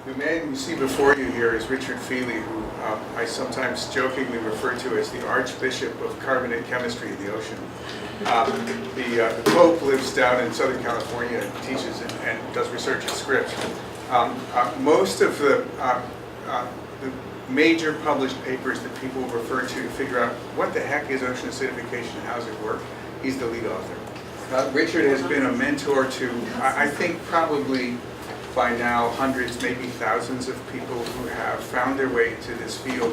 The man you see before you here is Richard Feely, who I sometimes jokingly refer to as the Archbishop of Carbonate Chemistry in the ocean. The Pope lives down in Southern California and teaches and does research at Scripps. Most of the major published papers that people refer to figure out what the heck is ocean acidification and how does it work, he's the lead author. Richard has been a mentor to, I think, probably by now hundreds, maybe thousands of people who have found their way to this field.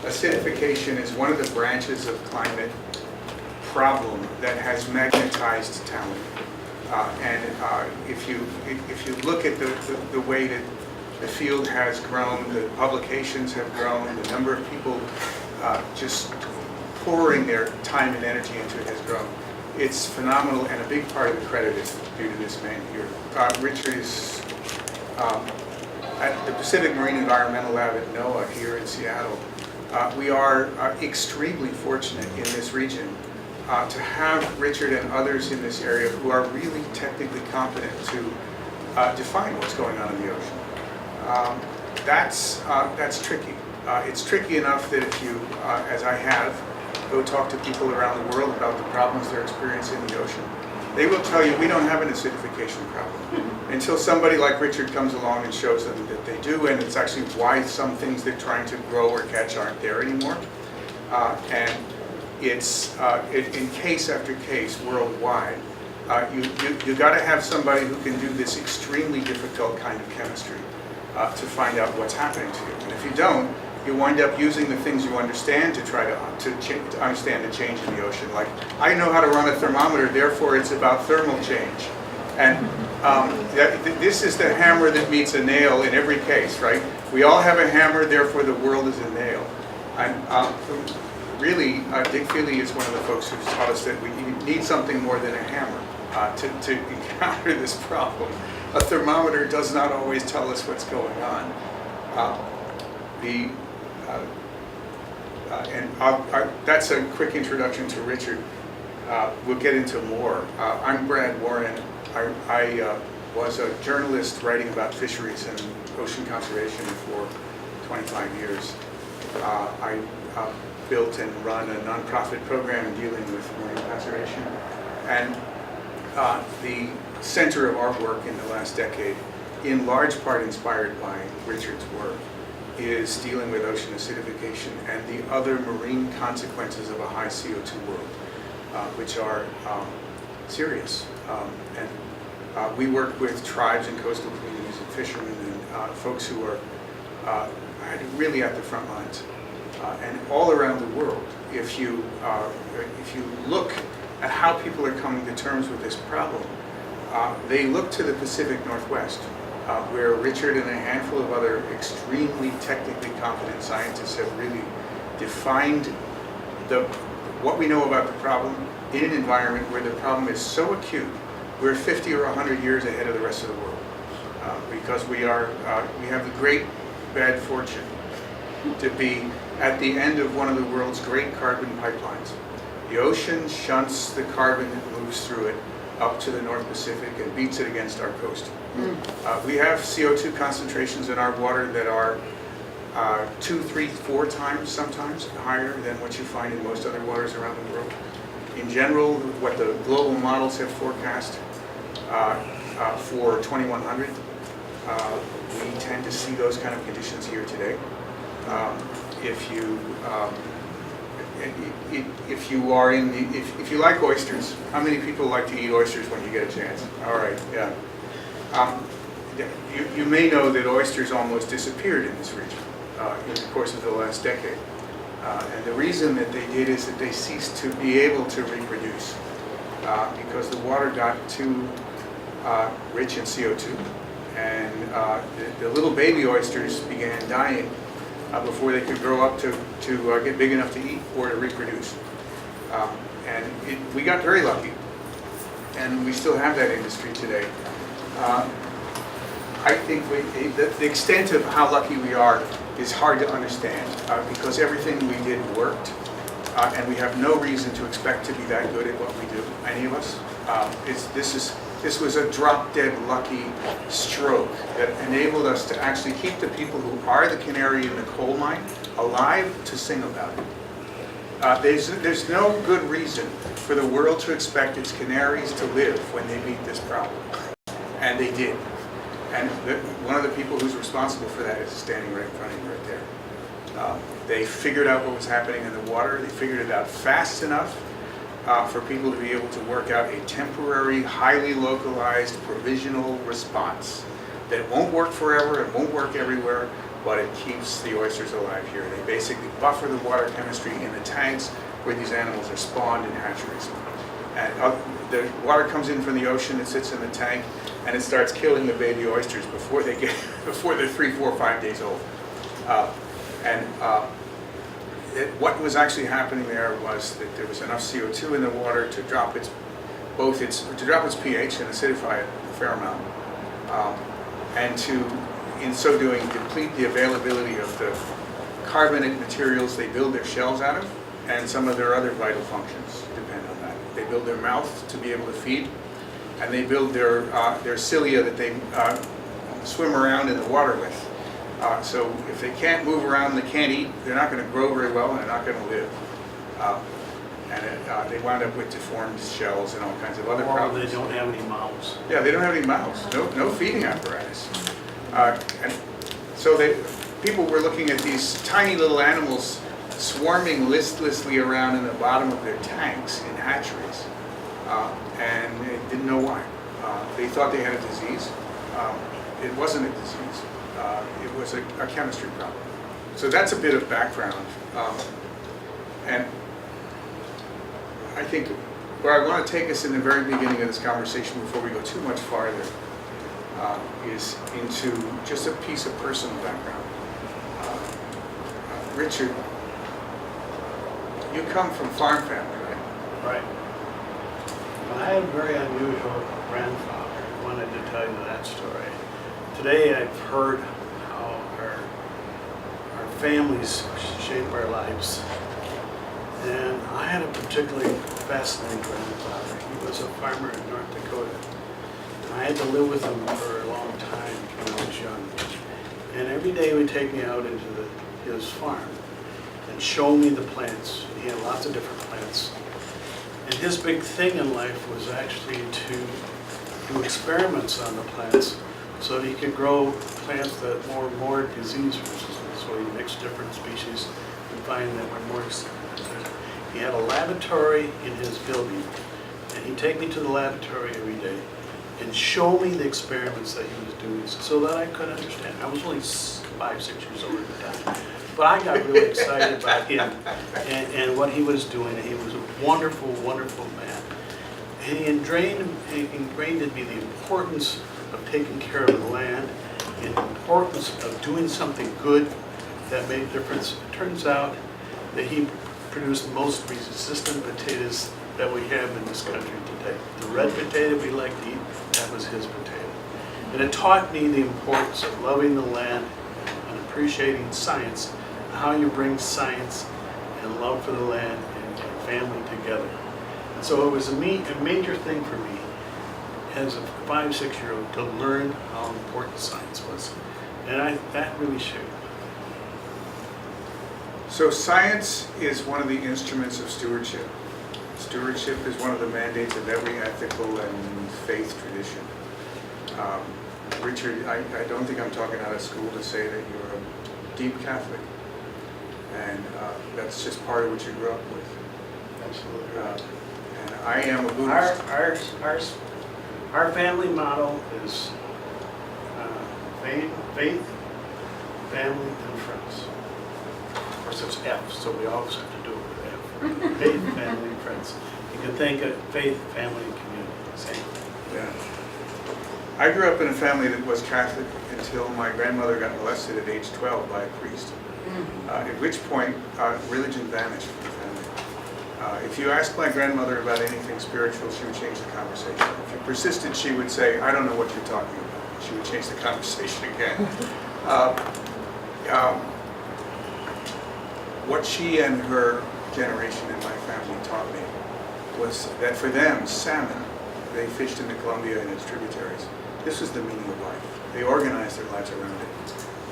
Acidification is one of the branches of climate problem that has magnetized talent. If you look at the way that the field has grown, the publications have grown, the number of people just pouring their time and energy into it has grown. It's phenomenal, and a big part of the credit is due to this man here. Richard is at the Pacific Marine Environmental Lab at NOAA here in Seattle. We are extremely fortunate in this region to have Richard and others in this area who are really technically competent to define what's going on in the ocean. That's tricky. It's tricky enough that if you, as I have, go talk to people around the world about the problems they're experiencing in the ocean, they will tell you we don't have an acidification problem until somebody like Richard comes along and shows them that they do, and it's actually why some things they're trying to grow or catch aren't there anymore. And it's in case after case worldwide. You got to have somebody who can do this extremely difficult kind of chemistry to find out what's happening to you. And if you don't, you wind up using the things you understand to try to understand the change in the ocean. Like, I know how to run a thermometer, therefore it's about thermal change. And this is the hammer that meets a nail in every case, right? We all have a hammer, therefore the world is a nail. And really, Dick Feely is one of the folks who's taught us that we need something more than a hammer to encounter this problem. A thermometer does not always tell us what's going on. That's a quick introduction to Richard. We'll get into more. I'm Brad Warren. I was a journalist writing about fisheries and ocean conservation for 25 years. I built and run a nonprofit program dealing with marine conservation. And the center of our work in the last decade, in large part inspired by Richard's work, is dealing with ocean acidification and the other marine consequences of a high CO2 world, which are serious. We work with tribes and coastal communities and fishermen and folks who are really at the front lines. And all around the world, if you look at how people are coming to terms with this problem, they look to the Pacific Northwest, where Richard and a handful of other extremely technically competent scientists have really defined what we know about the problem in an environment where the problem is so acute, we're 50 or 100 years ahead of the rest of the world, because we have the great bad fortune to be at the end of one of the world's great carbon pipelines. The ocean shunts the carbon that moves through it up to the North Pacific and beats it against our coast. We have CO2 concentrations in our water that are 2, 3, 4 times sometimes higher than what you find in most other waters around the world. In general, what the global models have forecast for 2100, we tend to see those kind of conditions here today. If you like oysters, how many people like to eat oysters when you get a chance? All right, yeah. You may know that oysters almost disappeared in this region in the course of the last decade. And the reason that they did is that they ceased to be able to reproduce because the water got too rich in CO2. And the little baby oysters began dying before they could grow up to get big enough to eat or to reproduce. We got very lucky, and we still have that industry today. I think the extent of how lucky we are is hard to understand because everything we did worked, and we have no reason to expect to be that good at what we do, any of us. This was a drop-dead lucky stroke that enabled us to actually keep the people who are the canary in the coal mine alive to sing about it. There's no good reason for the world to expect its canaries to live when they meet this problem. And they did. And one of the people who's responsible for that is standing right in front of you right there. They figured out what was happening in the water. They figured it out fast enough for people to be able to work out a temporary, highly localized, provisional response that won't work forever, it won't work everywhere, but it keeps the oysters alive here. They basically buffer the water chemistry in the tanks where these animals are spawned in hatcheries. And the water comes in from the ocean, it sits in the tank, and it starts killing the baby oysters before they're 3, 4, 5 days old. What was actually happening there was that there was enough CO2 in the water to drop its pH and acidify it a fair amount, and to, in so doing, deplete the availability of the carbonate materials they build their shells out of, and some of their other vital functions depend on that. They build their mouth to be able to feed, and they build their cilia that they swim around in the water with. So if they can't move around and they can't eat, they're not going to grow very well and they're not going to live. They wind up with deformed shells and all kinds of other problems. Or they don't have any mouths. Yeah, they don't have any mouths, no feeding apparatus. And so people were looking at these tiny little animals swarming listlessly around in the bottom of their tanks in hatcheries, and they didn't know why. They thought they had a disease. It wasn't a disease. It was a chemistry problem. So that's a bit of background. And I think where I want to take us in the very beginning of this conversation before we go too much farther is into just a piece of personal background. Richard, you come from farm family, right? Right. Well, I had a very unusual grandfather. I wanted to tell you that story. Today I've heard how our families shape our lives. And I had a particularly fascinating grandfather. He was a farmer in North Dakota. And I had to live with him for a long time when I was young. And every day he would take me out into his farm and show me the plants. He had lots of different plants. And his big thing in life was actually to do experiments on the plants so that he could grow plants that were more disease resistant. So he mixed different species and find that were more resistant. He had a laboratory in his building, and he'd take me to the laboratory every day and show me the experiments that he was doing so that I could understand. I was only 5, 6 years old at the time. But I got really excited about him and what he was doing. He was a wonderful, wonderful man. And he ingrained in me the importance of taking care of the land and the importance of doing something good that made a difference. It turns out that he produced the most resistant potatoes that we have in this country today. The red potato we like to eat, that was his potato. And it taught me the importance of loving the land and appreciating science, how you bring science and love for the land and family together. And so it was a major thing for me as a 5, 6-year-old to learn how important science was. And that really shaped me. So science is one of the instruments of stewardship. Stewardship is one of the mandates of every ethical and faith tradition. Richard, I don't think I'm talking out of school to say that you're a deep Catholic. And that's just part of what you grew up with. Absolutely. And I am a Buddhist. Our family motto is faith, family, and friends. Of course, it's F, so we always have to do it with F. Faith, family, and friends. You can think of faith, family, and community. Same. Yeah. I grew up in a family that was Catholic until my grandmother got molested at age 12 by a priest. At which point, religion vanished from the family. If you asked my grandmother about anything spiritual, she would change the conversation. If you persisted, she would say, I don't know what you're talking about. She would change the conversation again. What she and her generation in my family taught me was that for them, salmon, they fished in the Columbia and its tributaries. This was the meaning of life. They organized their lives around it.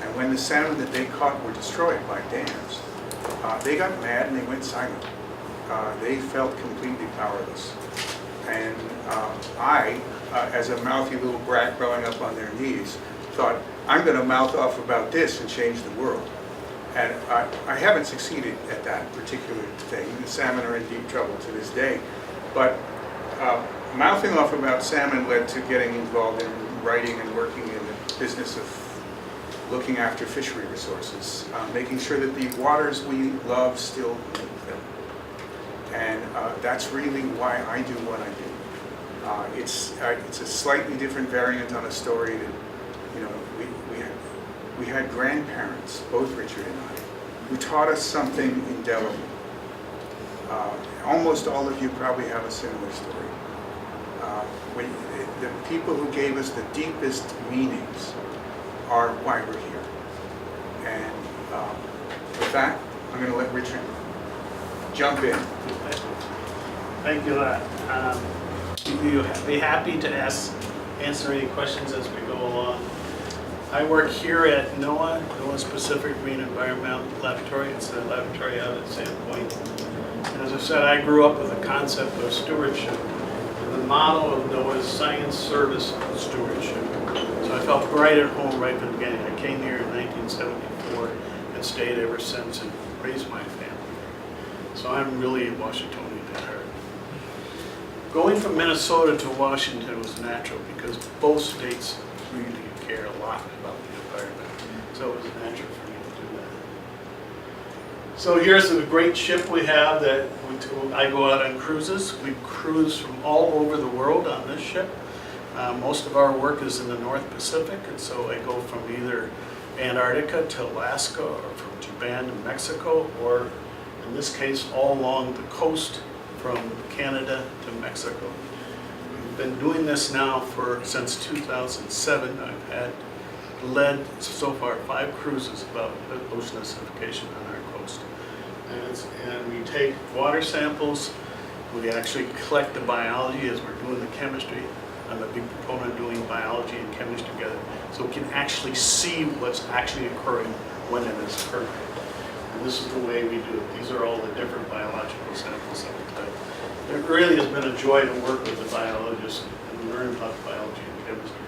And when the salmon that they caught were destroyed by dams, they got mad and they went silent. They felt completely powerless. And I, as a mouthy little brat growing up on their knees, thought, I'm going to mouth off about this and change the world. And I haven't succeeded at that particular thing. The salmon are in deep trouble to this day. But mouthing off about salmon led to getting involved in writing and working in the business of looking after fishery resources, making sure that the waters we love still need them. And that's really why I do what I do. It's a slightly different variant on a story that, you know, we had grandparents, both Richard and I, who taught us something indelible. Almost all of you probably have a similar story. The people who gave us the deepest meanings are why we're here. And with that, I'm going to let Richard jump in. Thank you. We'll be happy to answer any questions as we go along. I work here at NOAA's Pacific Marine Environmental Laboratory. It's a laboratory out at Sandpoint. And as I said, I grew up with the concept of stewardship. And the model of NOAA's science, service, and stewardship. So I felt right at home right from the beginning. I came here in 1974 and stayed ever since and raised my family. So I'm really a Washingtonian at heart. Going from Minnesota to Washington was natural because both states really care a lot about the environment. So it was natural for me to do that. So here's the great ship we have that I go out on cruises. We cruise from all over the world on this ship. Most of our work is in the North Pacific, and so I go from either Antarctica to Alaska, or from Japan to Mexico, or in this case, all along the coast from Canada to Mexico. We've been doing this now since 2007. I've led so far 5 cruises about ocean acidification on our coast. And we take water samples. We actually collect the biology as we're doing the chemistry. I'm a big proponent of doing biology and chemistry together, so we can actually see what's actually occurring when it is occurring. And this is the way we do it. These are all the different biological samples that we collect. It really has been a joy to work with the biologists and learn about biology and chemistry.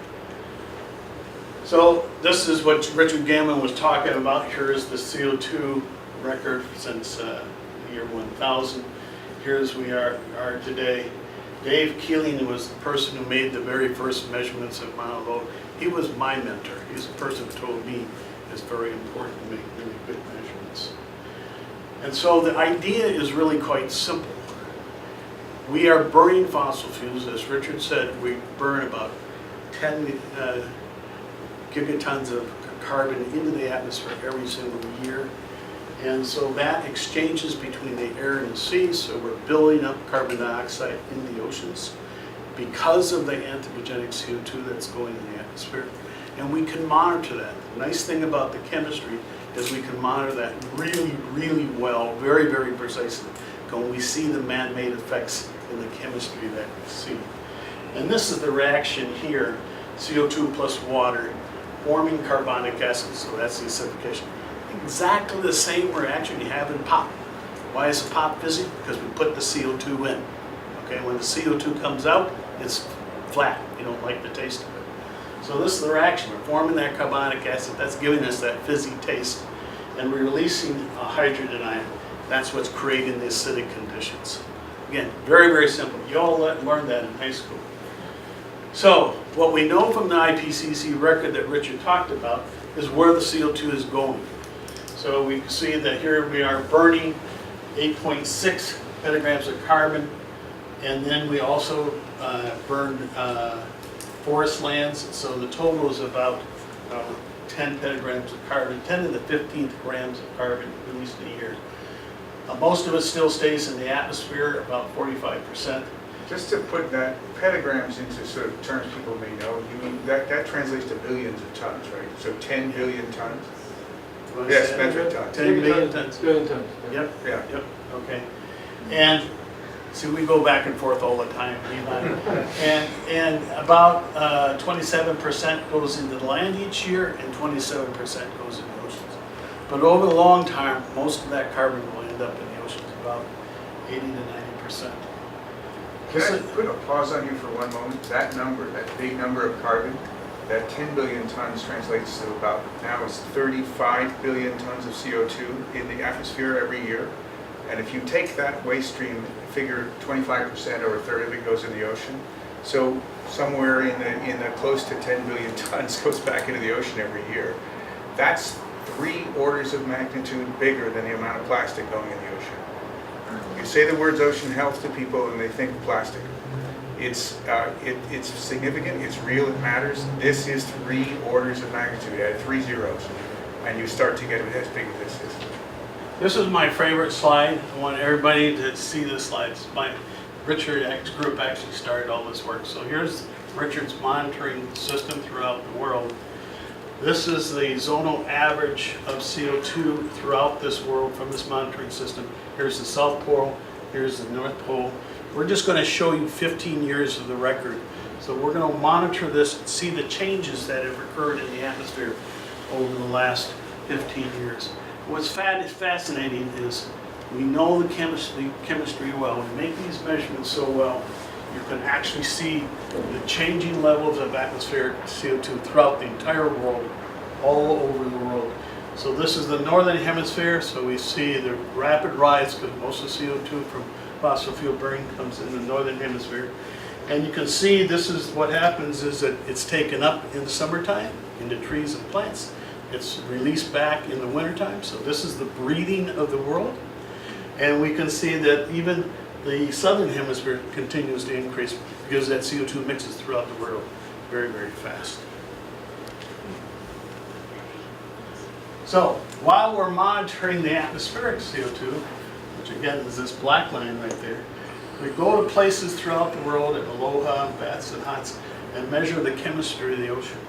So this is what Richard Gammon was talking about. Here is the CO2 record since the year 1000. Here's we are today. Dave Keeling was the person who made the very first measurements of Mount Low. He was my mentor. He's the person who told me it's very important to make really good measurements. And so the idea is really quite simple. We are burning fossil fuels. As Richard said, we burn about 10 gigatons of carbon into the atmosphere every single year. And so that exchanges between the air and the sea, so we're building up carbon dioxide in the oceans because of the anthropogenic CO2 that's going in the atmosphere. And we can monitor that. The nice thing about the chemistry is we can monitor that really, really well, very, very precisely, when we see the man-made effects in the chemistry that we see. And this is the reaction here, CO2 plus water, forming carbonic acid, so that's the acidification. Exactly the same reaction you have in pop. Why is the pop fizzy? Because we put the CO2 in. Okay, when the CO2 comes out, it's flat. You don't like the taste of it. So this is the reaction. We're forming that carbonic acid. That's giving us that fizzy taste. And we're releasing a hydrogen ion. That's what's creating the acidic conditions. Again, very, very simple. You all learned that in high school. So what we know from the IPCC record that Richard talked about is where the CO2 is going. So we see that here we are burning 8.6 petagrams of carbon, and then we also burn forest lands. So the total is about 10 petagrams of carbon, 10 to the 15th grams of carbon released in a year. Most of it still stays in the atmosphere, about 45%. Just to put that petagrams into sort of terms people may know, you mean that translates to billions of tons, right? So 10 billion tons? Yes, metric tons. 10 billion tons. Billion tons. Yep. Yeah. Yep. Okay. And See, we go back and forth all the time, and about 27% goes into the land each year, and 27% goes in the oceans. But over the long term, most of that carbon will end up in the oceans, about 80 to 90%. Can I put a pause on you for one moment? That number, that big number of carbon, that 10 billion tons translates to about, now it's 35 billion tons of CO2 in the atmosphere every year. And if you take that waste stream, figure 25% or a third of it goes in the ocean. So somewhere in the close to 10 billion tons goes back into the ocean every year. That's 3 orders of magnitude bigger than the amount of plastic going in the ocean. You say the words ocean health to people and they think plastic. It's significant, it's real, it matters. This is 3 orders of magnitude, add 3 zeros, and you start to get it as big as this is. This is my favorite slide. I want everybody to see this slide. Richard's group actually started all this work. So here's Richard's monitoring system throughout the world. This is the zonal average of CO2 throughout this world from this monitoring system. Here's the South Pole, here's the North Pole. We're just going to show you 15 years of the record. So we're going to monitor this and see the changes that have occurred in the atmosphere over the last 15 years. What's fascinating is we know the chemistry well. We make these measurements so well, you can actually see the changing levels of atmospheric CO2 throughout the entire world, all over the world. So this is the northern hemisphere, so we see the rapid rise because most of the CO2 from fossil fuel burning comes in the northern hemisphere. And you can see this is what happens is that it's taken up in the summertime into trees and plants. It's released back in the wintertime, so this is the breathing of the world. And we can see that even the southern hemisphere continues to increase because that CO2 mixes throughout the world very, very fast. So while we're monitoring the atmospheric CO2, which again is this black line right there, we go to places throughout the world at Aloha, Bats and Hots, and measure the chemistry of the ocean.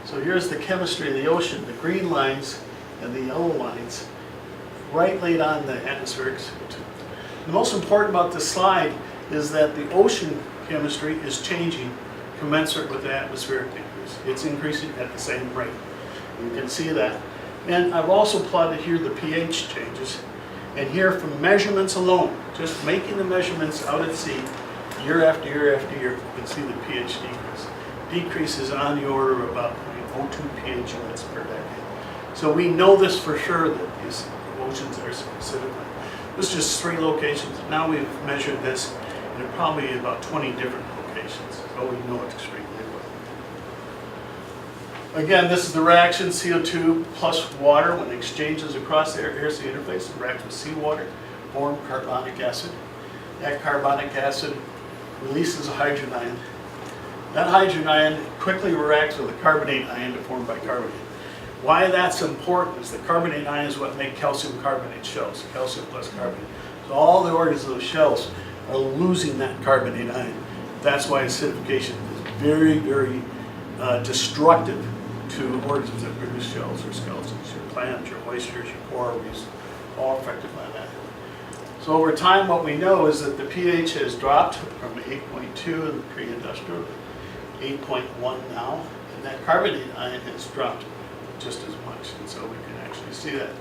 So here's the chemistry of the ocean, the green lines and the yellow lines, right laid on the atmospheric CO2. The most important about this slide is that the ocean chemistry is changing commensurate with the atmospheric increase. It's increasing at the same rate. You can see that. And I've also plotted here the pH changes. And here from measurements alone, just making the measurements out at sea, year after year after year, you can see the pH decrease. Decrease is on the order of about 0.02 pH units per decade. So we know this for sure that these oceans are acidified. This is just 3 locations. Now we've measured this in probably about 20 different locations. So we know it extremely well. Again, this is the reaction CO2 plus water when it exchanges across the air sea interface. It reacts with seawater, form carbonic acid. That carbonic acid releases a hydrogen ion. That hydrogen ion quickly reacts with a carbonate ion to form bicarbonate. Why that's important is the carbonate ion is what make calcium carbonate shells, calcium plus carbonate. So all the organisms of shells are losing that carbonate ion. That's why acidification is very, very destructive to organisms that produce shells or skeletons. Your plants, your oysters, your coral reefs, all affected by that. So over time what we know is that the pH has dropped from 8.2 in the pre-industrial to 8.1 now, and that carbonate ion has dropped just as much, and so we can actually see that.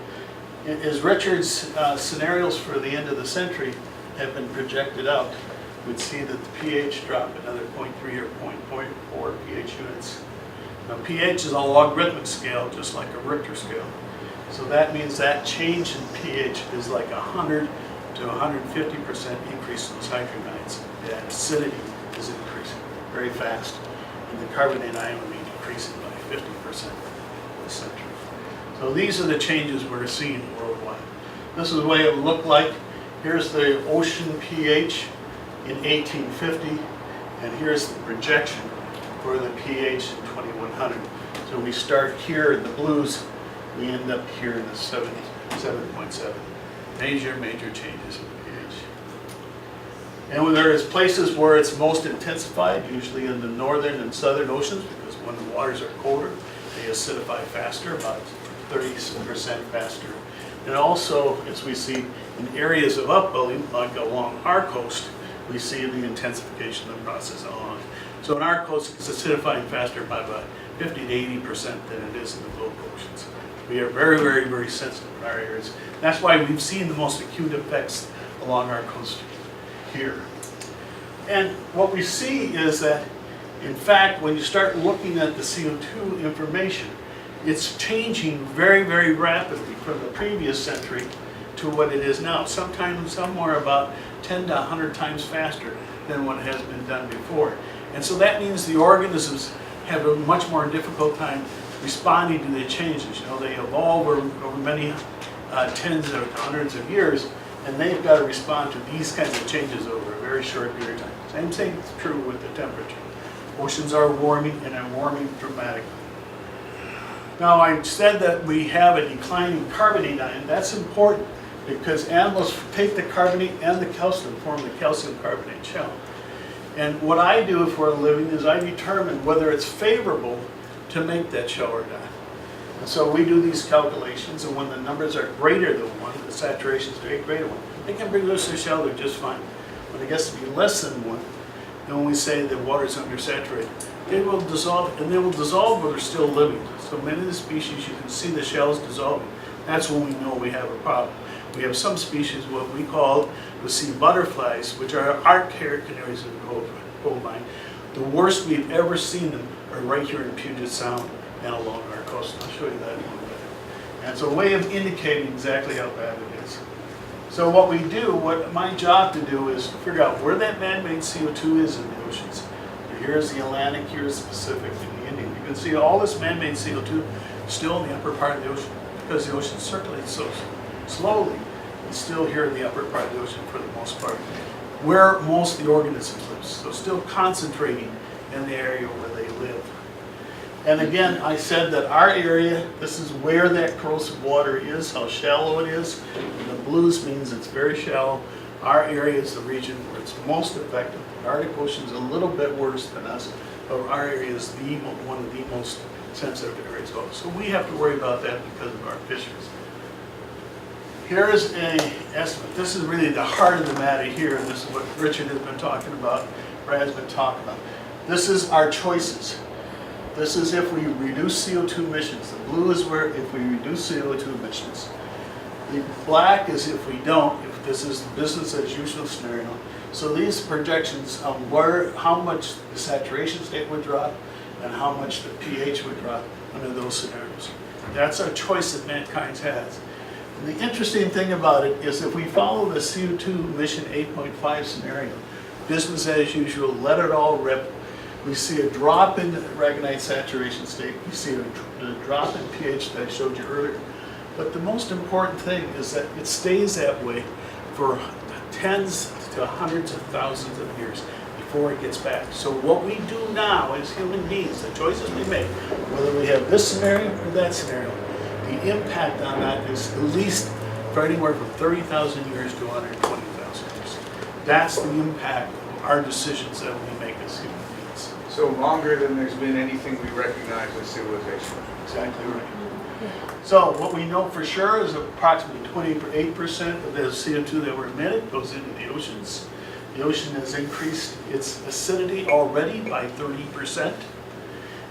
As Richard's scenarios for the end of the century have been projected out, we'd see that the pH drop another 0.3 or 0.4 pH units. Now pH is a logarithmic scale, just like a Richter scale. So that means that change in pH is like 100 to 150% increase in those hydrogen ions. The acidity is increasing very fast, and the carbonate ion will be decreasing by 50% this century. So these are the changes we're seeing worldwide. This is the way it would look like. Here's the ocean pH in 1850, and here's the projection for the pH in 2100. So we start here in the blues, we end up here in the 7.7. Major changes in the pH. And there is places where it's most intensified, usually in the northern and southern oceans, because when the waters are colder, they acidify faster, about 30% faster. And also, as we see in areas of upbuilding, like along our coast, we see the intensification of the process along. So in our coast, it's acidifying faster by about 50 to 80% than it is in the global oceans. We are very, very, very sensitive in our areas. That's why we've seen the most acute effects along our coast here. And what we see is that, in fact, when you start looking at the CO2 information, it's changing very, very rapidly from the previous century to what it is now. Sometimes somewhere about 10 to 100 times faster than what has been done before. And so that means the organisms have a much more difficult time responding to the changes. You know, they evolve over many tens or hundreds of years, and they've got to respond to these kinds of changes over a very short period of time. Same thing is true with the temperature. Oceans are warming, and are warming dramatically. Now, I said that we have a declining carbonate ion. That's important because animals take the carbonate and the calcium, form the calcium carbonate shell. And what I do for a living is I determine whether it's favorable to make that shell or not. And so we do these calculations, and when the numbers are greater than 1, the saturation is greater than 1, they can produce a shell, they're just fine. When it gets to be less than 1, and when we say the water is undersaturated, they will dissolve, and they will dissolve but they're still living. So many of the species, you can see the shells dissolving. That's when we know we have a problem. We have some species, what we call the sea butterflies, which are our canaries of the coal mine. The worst we've ever seen them are right here in Puget Sound and along our coast. I'll show you that in a little bit. And it's a way of indicating exactly how bad it is. So what we do, what my job to do is to figure out where that man-made CO2 is in the oceans. Here's the Atlantic, here's the Pacific, and the Indian. You can see all this man-made CO2 still in the upper part of the ocean because the ocean circulates so slowly. It's still here in the upper part of the ocean for the most part, where most of the organisms live. So still concentrating in the area where they live. And again, I said that our area, this is where that corrosive water is, how shallow it is. And the blues means it's very shallow. Our area is the region where it's most effective. The Arctic Ocean is a little bit worse than us, but our area is one of the most sensitive areas. So we have to worry about that because of our fisheries. Here is an estimate. This is really the heart of the matter here, and this is what Richard has been talking about, Brad's been talking about. This is our choices. This is if we reduce CO2 emissions. The blue is where if we reduce CO2 emissions. The black is if we don't, if this is the business as usual scenario. So these projections on how much the saturation state would drop and how much the pH would drop under those scenarios. That's our choice that mankind has. And the interesting thing about it is if we follow the CO2 emission 8.5 scenario, business as usual, let it all rip, we see a drop in the aragonite saturation state, we see a drop in pH that I showed you earlier. But the most important thing is that it stays that way for tens to hundreds of thousands of years before it gets back. So what we do now as human beings, the choices we make, whether we have this scenario or that scenario, the impact on that is at least for anywhere from 30,000 years to 120,000 years. That's the impact of our decisions that we make as human beings. So longer than there's been anything we recognize as civilization. Exactly right. So what we know for sure is approximately 28% of the CO2 that were emitted goes into the oceans. The ocean has increased its acidity already by 30%.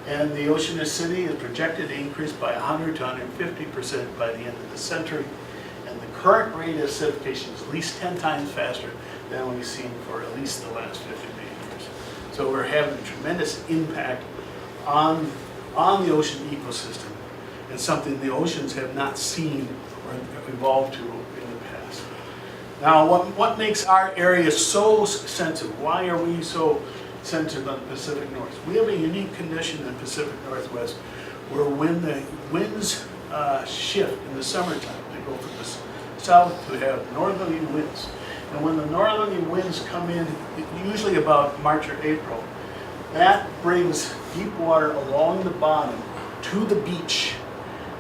And the ocean acidity is projected to increase by 100 to 150% by the end of the century. And the current rate of acidification is at least 10 times faster than we've seen for at least the last 50 million years. So we're having a tremendous impact on the ocean ecosystem, and something the oceans have not seen or evolved to in the past. Now, what makes our area so sensitive? Why are we so sensitive on the Pacific North? We have a unique condition in the Pacific Northwest where when the winds shift in the summertime, they go from the south to have northerly winds. And when the northerly winds come in, usually about March or April, that brings deep water along the bottom to the beach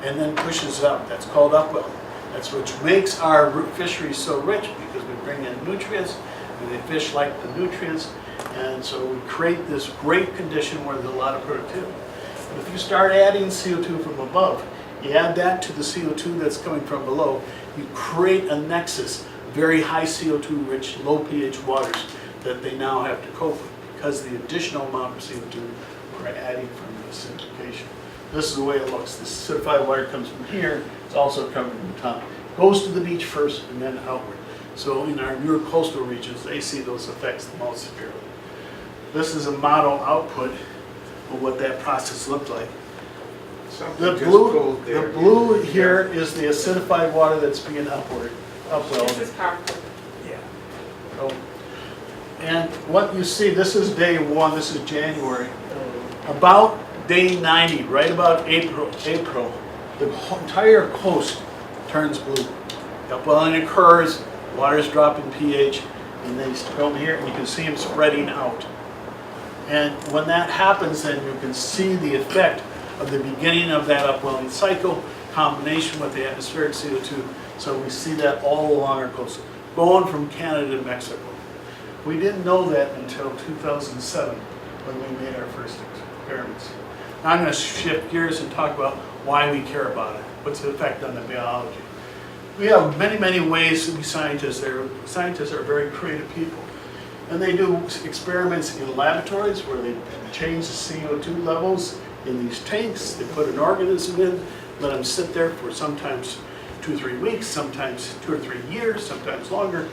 and then pushes up. That's called upwelling. That's what makes our fisheries so rich, because we bring in nutrients and the fish like the nutrients, and so we create this great condition where there's a lot of productivity. But if you start adding CO2 from above, you add that to the CO2 that's coming from below, you create a nexus, very high CO2 rich, low pH waters that they now have to cope with because the additional amount of CO2 we're adding from the acidification. This is the way it looks. The acidified water comes from here. It's also coming from the top. Goes to the beach first and then outward. So in our newer coastal regions, they see those effects the most severely. This is a model output of what that process looked like. The blue here is the acidified water that's being upwelled. This is carbon. Yeah. So, and what you see, this is day 1, this is January. About day 90, right about April, the entire coast turns blue. Upwelling occurs, water's dropping pH, and they come here and you can see them spreading out. And when that happens, then you can see the effect of the beginning of that upwelling cycle, combination with the atmospheric CO2. So we see that all along our coast, going from Canada to Mexico. We didn't know that until 2007 when we made our first experiments. Now I'm going to shift gears and talk about why we care about it. What's the effect on the biology? We have many, many ways to be scientists. Scientists are very creative people. And they do experiments in laboratories where they change the CO2 levels in these tanks. They put an organism in, let them sit there for sometimes 2 or 3 weeks, sometimes 2 or 3 years, sometimes longer,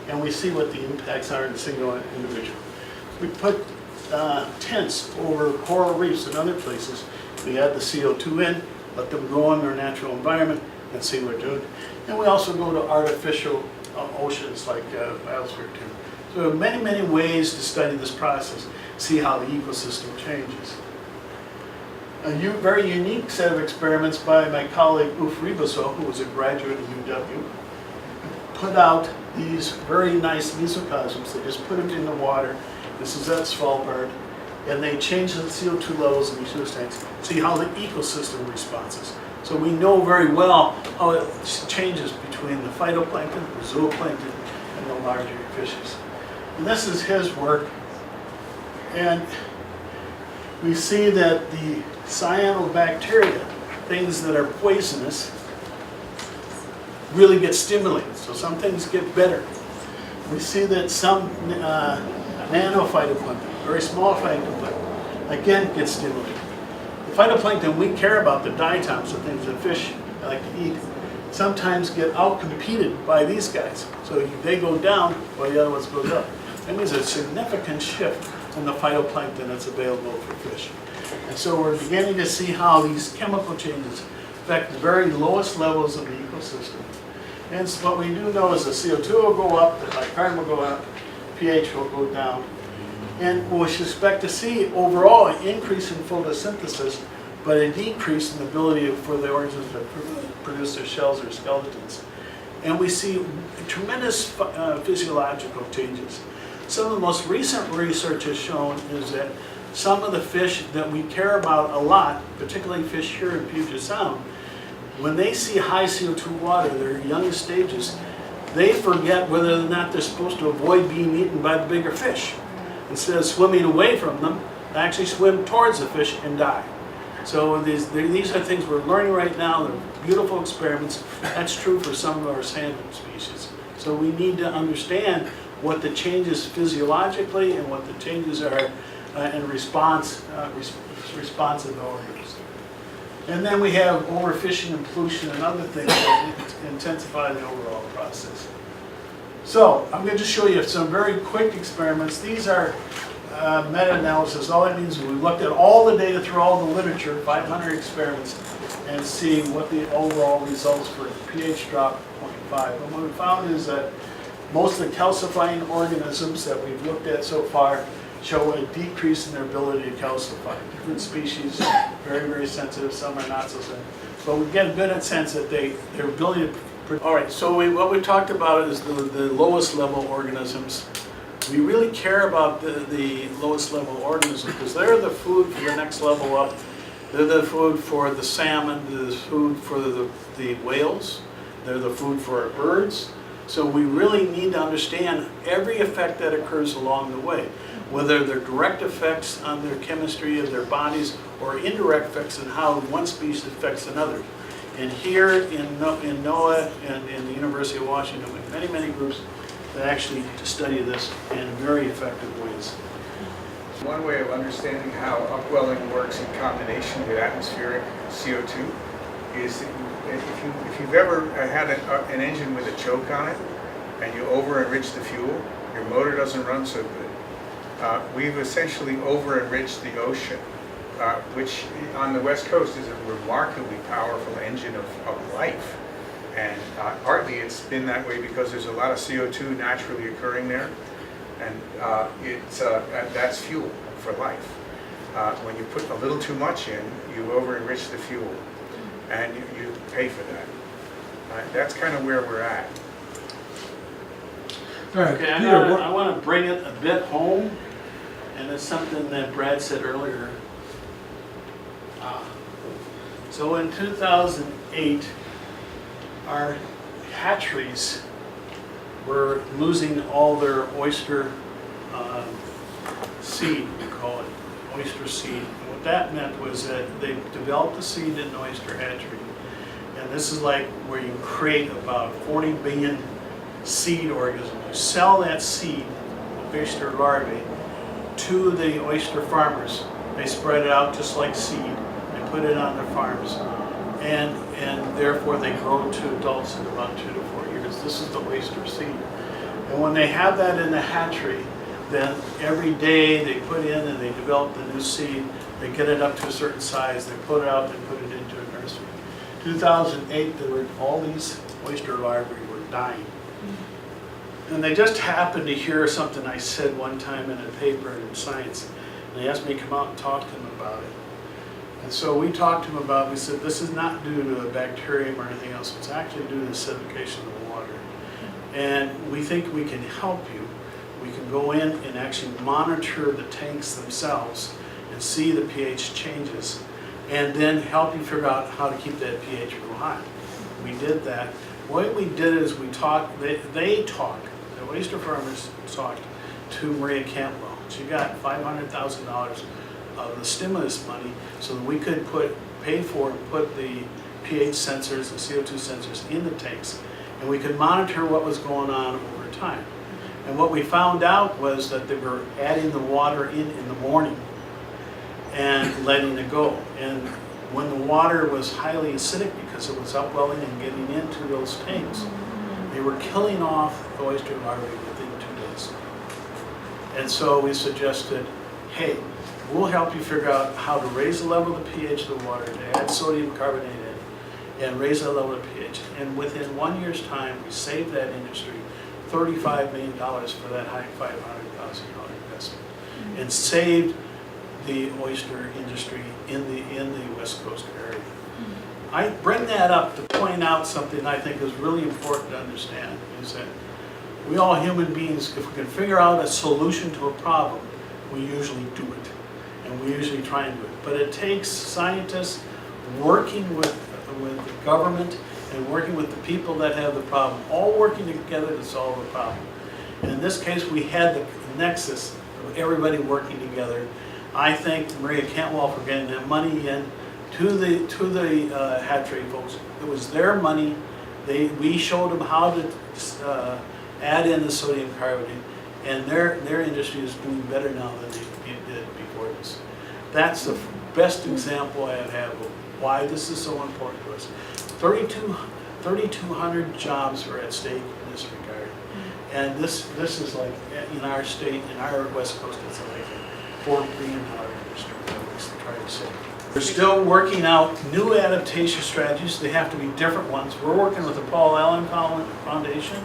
and we see what the impacts are in a single individual. We put tents over coral reefs and other places. We add the CO2 in, let them grow in their natural environment, and see what they're doing. And we also go to artificial oceans like biosphere 2. So many, many ways to study this process, see how the ecosystem changes. A very unique set of experiments by my colleague Uf Ribaso, who was a graduate of UW, put out these very nice mesocosms. They just put them in the water. This is at Svalbard. And they change the CO2 levels in each of those tanks, see how the ecosystem responds. So we know very well how it changes between the phytoplankton, the zooplankton, and the larger fishes. And this is his work. And we see that the cyanobacteria, things that are poisonous, really get stimulated. So some things get better. We see that some nanophytoplankton, very small phytoplankton, again get stimulated. The phytoplankton we care about, the diatoms, the things that fish like to eat, sometimes get outcompeted by these guys. So they go down while the other ones goes up. That means a significant shift in the phytoplankton that's available for fish. And so we're beginning to see how these chemical changes affect the very lowest levels of the ecosystem. And so what we do know is the CO2 will go up, the bicarbonate will go up, pH will go down. And we should expect to see overall an increase in photosynthesis, but a decrease in the ability for the organisms to produce their shells or skeletons. And we see tremendous physiological changes. Some of the most recent research has shown is that some of the fish that we care about a lot, particularly fish here in Puget Sound, when they see high CO2 water, their youngest stages, they forget whether or not they're supposed to avoid being eaten by the bigger fish. Instead of swimming away from them, they actually swim towards the fish and die. So these are things we're learning right now. They're beautiful experiments. That's true for some of our salmon species. So we need to understand what the changes physiologically and what the changes are in responsive organisms. And then we have overfishing and pollution and other things that intensify the overall process. So I'm going to show you some very quick experiments. These are meta-analysis. All that means is we looked at all the data through all the literature, 500 experiments, and see what the overall results for pH drop 0.5. And what we found is that most of the calcifying organisms that we've looked at so far show a decrease in their ability to calcify. Different species, very, very sensitive, some are not so sensitive. But we get a good sense that their ability to... All right, so what we talked about is the lowest level organisms. We really care about the lowest level organisms because they're the food for the next level up. They're the food for the salmon, they're the food for the whales, they're the food for our birds. So we really need to understand every effect that occurs along the way, whether they're direct effects on their chemistry of their bodies or indirect effects on how one species affects another. And here in NOAA and in the University of Washington, with many, many groups, that actually study this in very effective ways. One way of understanding how upwelling works in combination with atmospheric CO2 is if you've ever had an engine with a choke on it and you over-enrich the fuel, your motor doesn't run so good. We've essentially over-enriched the ocean, which on the West Coast is a remarkably powerful engine of life. And partly it's been that way because there's a lot of CO2 naturally occurring there, and that's fuel for life. When you put a little too much in, you over-enrich the fuel, and you pay for that. That's kind of where we're at. All right, Okay, Peter, I want to bring it a bit home, and it's something that Brad said earlier. So in 2008, our hatcheries were losing all their oyster seed, we call it, oyster seed. And what that meant was that they developed the seed in an oyster hatchery. And this is like where you create about 40 billion seed organisms. You sell that seed, oyster larvae, to the oyster farmers. They spread it out just like seed and put it on their farms. And therefore they grow to adults in about 2 to 4 years. This is the oyster seed. And when they have that in the hatchery, then every day they put in and they develop the new seed, they get it up to a certain size, they put it out and put it into a nursery. 2008, all these oyster larvae were dying. And they just happened to hear something I said one time in a paper in Science, and they asked me to come out and talk to them about it. And so we talked to them about, we said, this is not due to a bacterium or anything else, it's actually due to the acidification of the water. And we think we can help you. We can go in and actually monitor the tanks themselves and see the pH changes, and then help you figure out how to keep that pH real high. We did that. What we did is we talked, they talked, the oyster farmers talked to Maria Cantwell. She got $500,000 of the stimulus money so that we could pay for and put the pH sensors and CO2 sensors in the tanks, and we could monitor what was going on over time. And what we found out was that they were adding the water in the morning and letting it go. And when the water was highly acidic because it was upwelling and getting into those tanks, they were killing off the oyster larvae within 2 days. And so we suggested, hey, we'll help you figure out how to raise the level of the pH of the water, to add sodium carbonate in, and raise the level of pH. And within 1 year's time, we saved that industry $35 million for that high $500,000 investment, and saved the oyster industry in the West Coast area. I bring that up to point out something I think is really important to understand, is that we all human beings, if we can figure out a solution to a problem, we usually do it. And we usually try and do it. But it takes scientists working with the government and working with the people that have the problem, all working together to solve the problem. And in this case, we had the nexus of everybody working together. I thank Maria Cantwell for getting that money in to the hatchery folks. It was their money. We showed them how to add in the sodium carbonate, and their industry is doing better now than they did before this. That's the best example I have of why this is so important to us. 3,200 jobs are at stake in this regard. And this is like, in our state, in our West Coast, it's like a $4 billion industry, I try to say. We're still working out new adaptation strategies. They have to be different ones. We're working with the Paul Allen Foundation.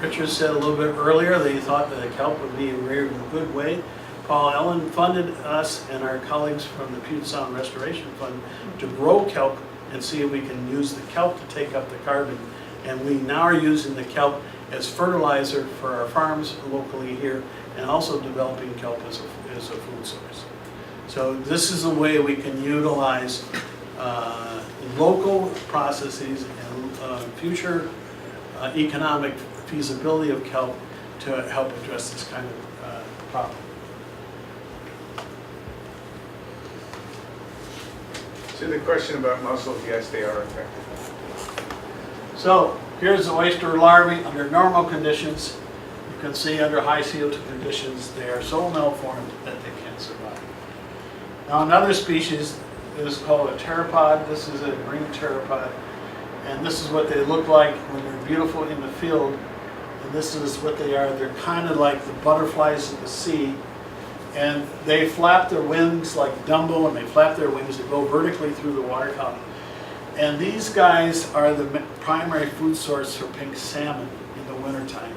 Richard said a little bit earlier that he thought that the kelp would be a very good way. Paul Allen funded us and our colleagues from the Puget Sound Restoration Fund to grow kelp and see if we can use the kelp to take up the carbon. And we now are using the kelp as fertilizer for our farms locally here, and also developing kelp as a food source. So this is a way we can utilize local processes and future economic feasibility of kelp to help address this kind of problem. So the question about mussels, yes, they are effective. So here's the oyster larvae under normal conditions. can see under high CO2 conditions, they are so malformed that they can't survive. Now another species is called a pteropod. This is a green pteropod. And this is what they look like when they're beautiful in the field. And this is what they are. They're kind of like the butterflies of the sea. And they flap their wings like Dumbo, and they flap their wings to go vertically through the water column. And these guys are the primary food source for pink salmon in the wintertime.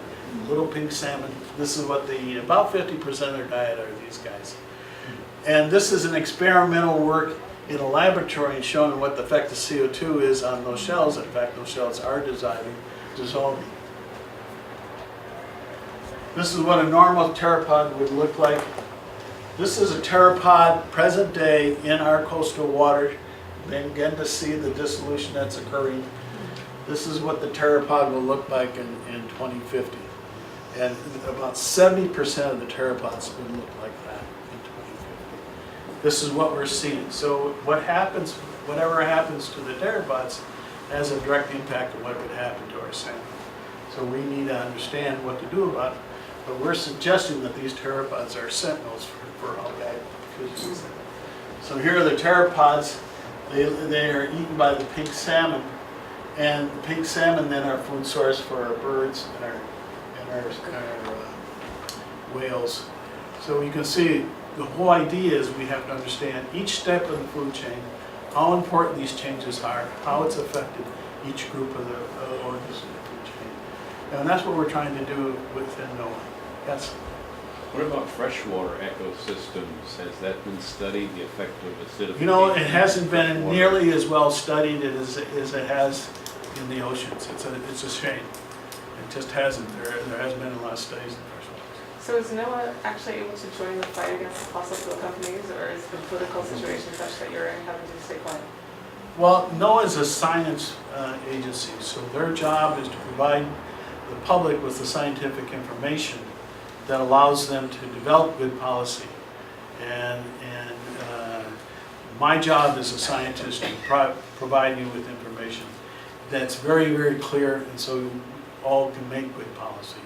Little pink salmon. This is what they eat. About 50% of their diet are these guys. And this is an experimental work in a laboratory and showing what the effect of CO2 is on those shells. In fact, those shells are dissolving. This is what a normal pteropod would look like. This is a pteropod present day in our coastal water. Begin to see the dissolution that's occurring. This is what the pteropod will look like in 2050. And about 70% of the pteropods would look like that in 2050. This is what we're seeing. So what happens, whatever happens to the pteropods has a direct impact on what would happen to our salmon. So we need to understand what to do about it. But we're suggesting that these pteropods are sentinels for algae species. So here are the pteropods. They are eaten by the pink salmon. And the pink salmon then are food source for our birds and our whales. So you can see the whole idea is we have to understand each step of the food chain, how important these changes are, how it's affected each group of the organisms in the food chain. And that's what we're trying to do within NOAA. Yes? What about freshwater ecosystems? Has that been studied, the effect of acidification? You know, it hasn't been nearly as well studied as it has in the oceans. It's a shame. It just hasn't. There hasn't been a lot of studies in freshwater. So is NOAA actually able to join the fight against the fossil fuel companies, or is the political situation such that you're having to stay quiet? Well, NOAA is a science agency, so their job is to provide the public with the scientific information that allows them to develop good policy. And my job as a scientist to provide you with information that's very, very clear, and so you all can make good policy.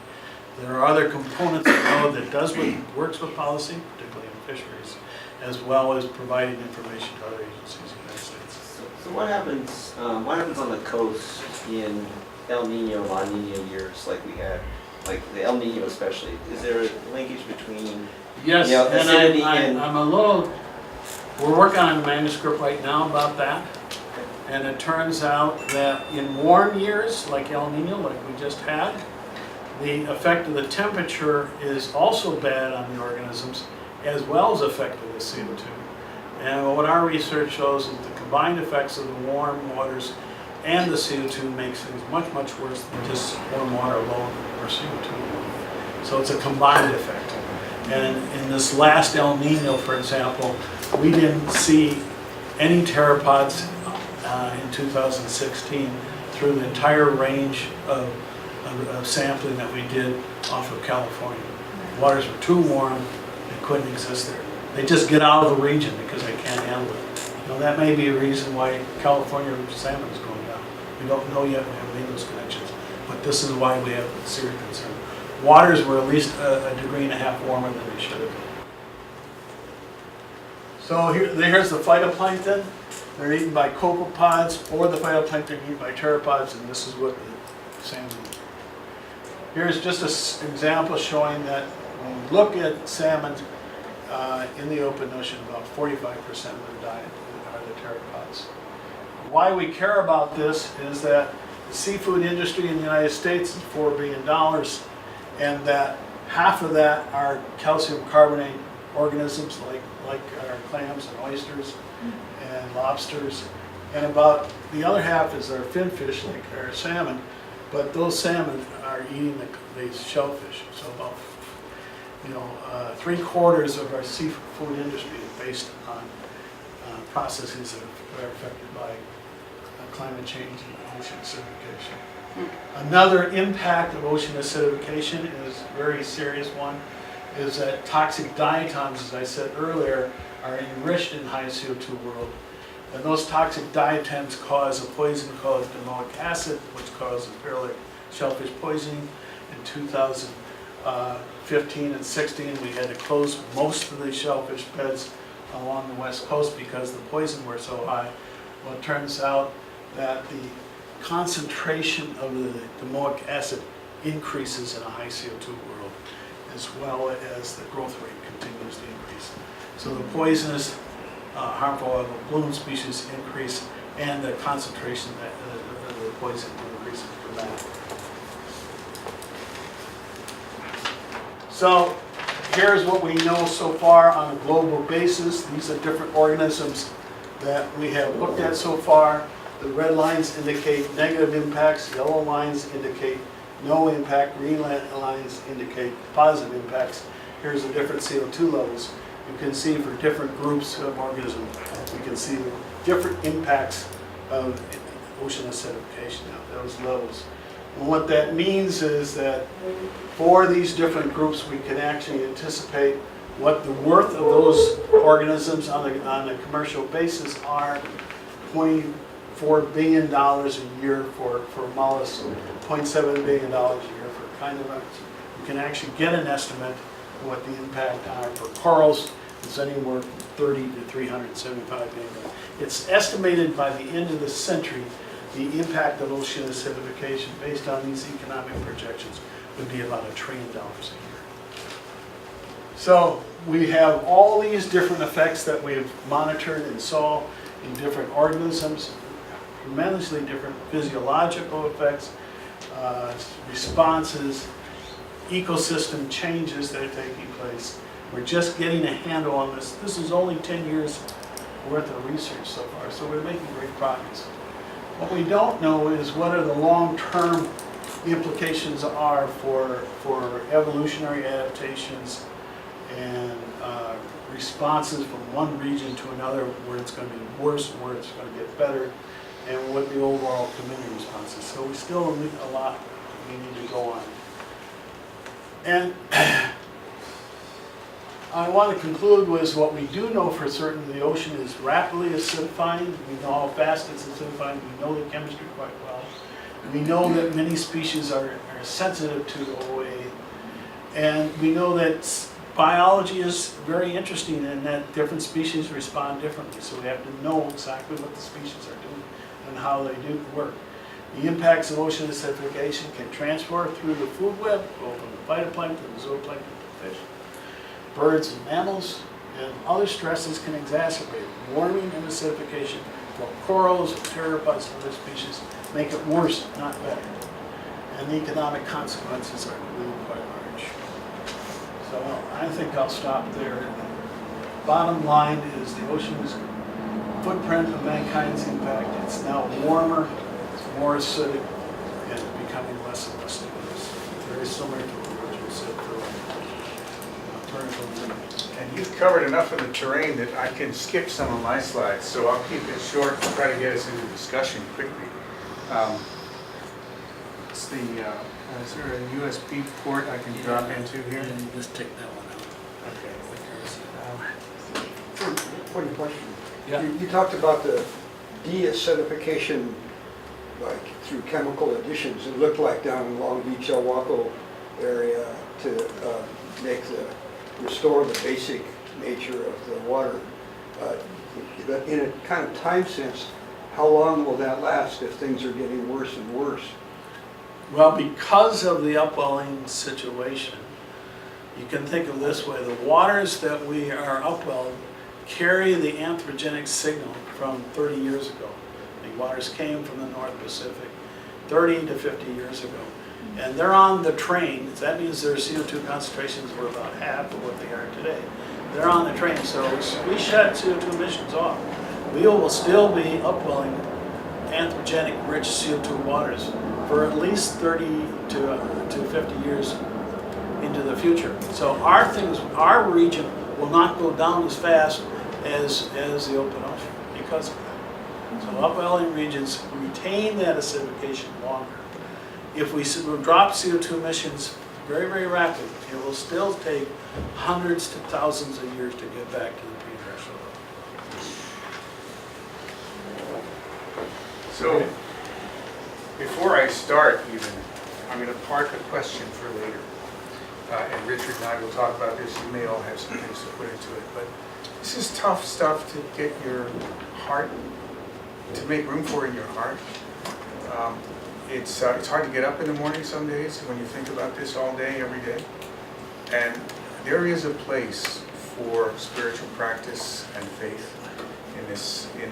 There are other components of NOAA that does what works with policy, particularly in fisheries, as well as providing information to other agencies in the United States. So what happens on the coast in El Nino, La Nina years like we had, like the El Nino especially? Is there a linkage between Yes, acidity and I'm a little, we're working on a manuscript right now about that. And it turns out that in warm years, like El Nino, like we just had, the effect of the temperature is also bad on the organisms, as well as the effect of the CO2. And what our research shows is the combined effects of the warm waters and the CO2 makes things much, much worse than just warm water alone or CO2 alone. So it's a combined effect. And in this last El Nino, for example, we didn't see any pteropods in 2016 through the entire range of sampling that we did off of California. Waters were too warm, they couldn't exist there. They just get out of the region because they can't handle it. Now that may be a reason why California salmon is going down. We don't know yet, we haven't made those connections. But this is why we have serious concern. Waters were at least a degree and a half warmer than they should have been. So here's the phytoplankton. They're eaten by copepods, or the phytoplankton eaten by pteropods, and this is what the salmon eat. Here's just an example showing that when we look at salmon in the open ocean, about 45% of their diet are the pteropods. Why we care about this is that the seafood industry in the United States is $4 billion, and that half of that are calcium carbonate organisms like our clams and oysters and lobsters, and about the other half is our finfish, like our salmon, but those salmon are eating the shellfish. So about 3/4 of our seafood industry is based on processes that are affected by climate change and ocean acidification. Another impact of ocean acidification is a very serious one, is that toxic diatoms, as I said earlier, are enriched in high CO2 world. And those toxic diatoms cause a poison called domoic acid, which causes paralytic shellfish poisoning. In 2000, 15 and 16, we had to close most of the shellfish beds along the west coast because the poison were so high. Well, it turns out that the concentration of the domoic acid increases in a high CO2 world, as well as the growth rate continues to increase. So the poisonous, harmful algal bloom species increase, and the concentration of the poison increases dramatically. So here's what we know so far on a global basis. These are different organisms that we have looked at so far. The red lines indicate negative impacts, yellow lines indicate no impact, green lines indicate positive impacts. Here's the different CO2 levels. You can see for different groups of organisms, we can see the different impacts of ocean acidification at those levels. And what that means is that for these different groups, we can actually anticipate what the worth of those organisms on a commercial basis are. $24 billion a year for mollusks, $0.7 billion a year for chitinodonts. You can actually get an estimate of what the impact are for corals. It's anywhere from 30 to 375 million. It's estimated by the end of the century the impact of ocean acidification based on these economic projections would be about $1 trillion a year. So we have all these different effects that we've monitored and saw in different organisms, tremendously different physiological effects, responses, ecosystem changes that are taking place. We're just getting a handle on this. This is only 10 years worth of research so far, so we're making great progress. What we don't know is what are the long-term implications are for evolutionary adaptations and responses from one region to another, where it's going to be worse, where it's going to get better, and what the overall community response is. So we still need a lot we need to go on. And I want to conclude with what we do know for certain. The ocean is rapidly acidifying. We know how fast it's acidifying. We know the chemistry quite well. We know that many species are sensitive to OA. And we know that biology is very interesting in that different species respond differently. So we have to know exactly what the species are doing and how they do work. The impacts of ocean acidification can transfer through the food web, both from the phytoplankton, the zooplankton, to fish. Birds and mammals, and other stresses can exacerbate warming and acidification for corals, pteropods, and other species, make it worse, not better. And the economic consequences are really quite large. So I think I'll stop there. The bottom line is the ocean's footprint of mankind's impact. It's now warmer, it's more acidic, and becoming less and less dangerous. Very similar to what Richard said earlier. And you've covered enough of the terrain that I can skip some of my slides, so I'll keep it short and try to get us into discussion quickly. Is there a USB port I can drop into here? And you just take that one out. Okay. One question. Yeah. You talked about the deacidification, like through chemical additions. It looked like down in Long Beach, El Waco area to restore the basic nature of the water. But in a kind of time sense, how long will that last if things are getting worse and worse? Well, because of the upwelling situation, you can think of this way. The waters that we are upwelling carry the anthropogenic signal from 30 years ago. The waters came from the North Pacific 30 to 50 years ago. And they're on the train. That means their CO2 concentrations were about half of what they are today. They're on the train. So we shut CO2 emissions off. We will still be upwelling anthropogenic rich CO2 waters for at least 30 to 50 years into the future. So our region will not go down as fast as the open ocean because of that. So upwelling regions retain that acidification longer. If we drop CO2 emissions very, very rapidly, it will still take hundreds to thousands of years to get back to the pre-industrial level. So, before I start even, I'm going to park a question for later. and Richard and I will talk about this, you may all have some things to put into it, but this is tough stuff to get your heart, to make room for in your heart. It's hard to get up in the morning some days when you think about this all day, every day. And there is a place for spiritual practice and faith in this, in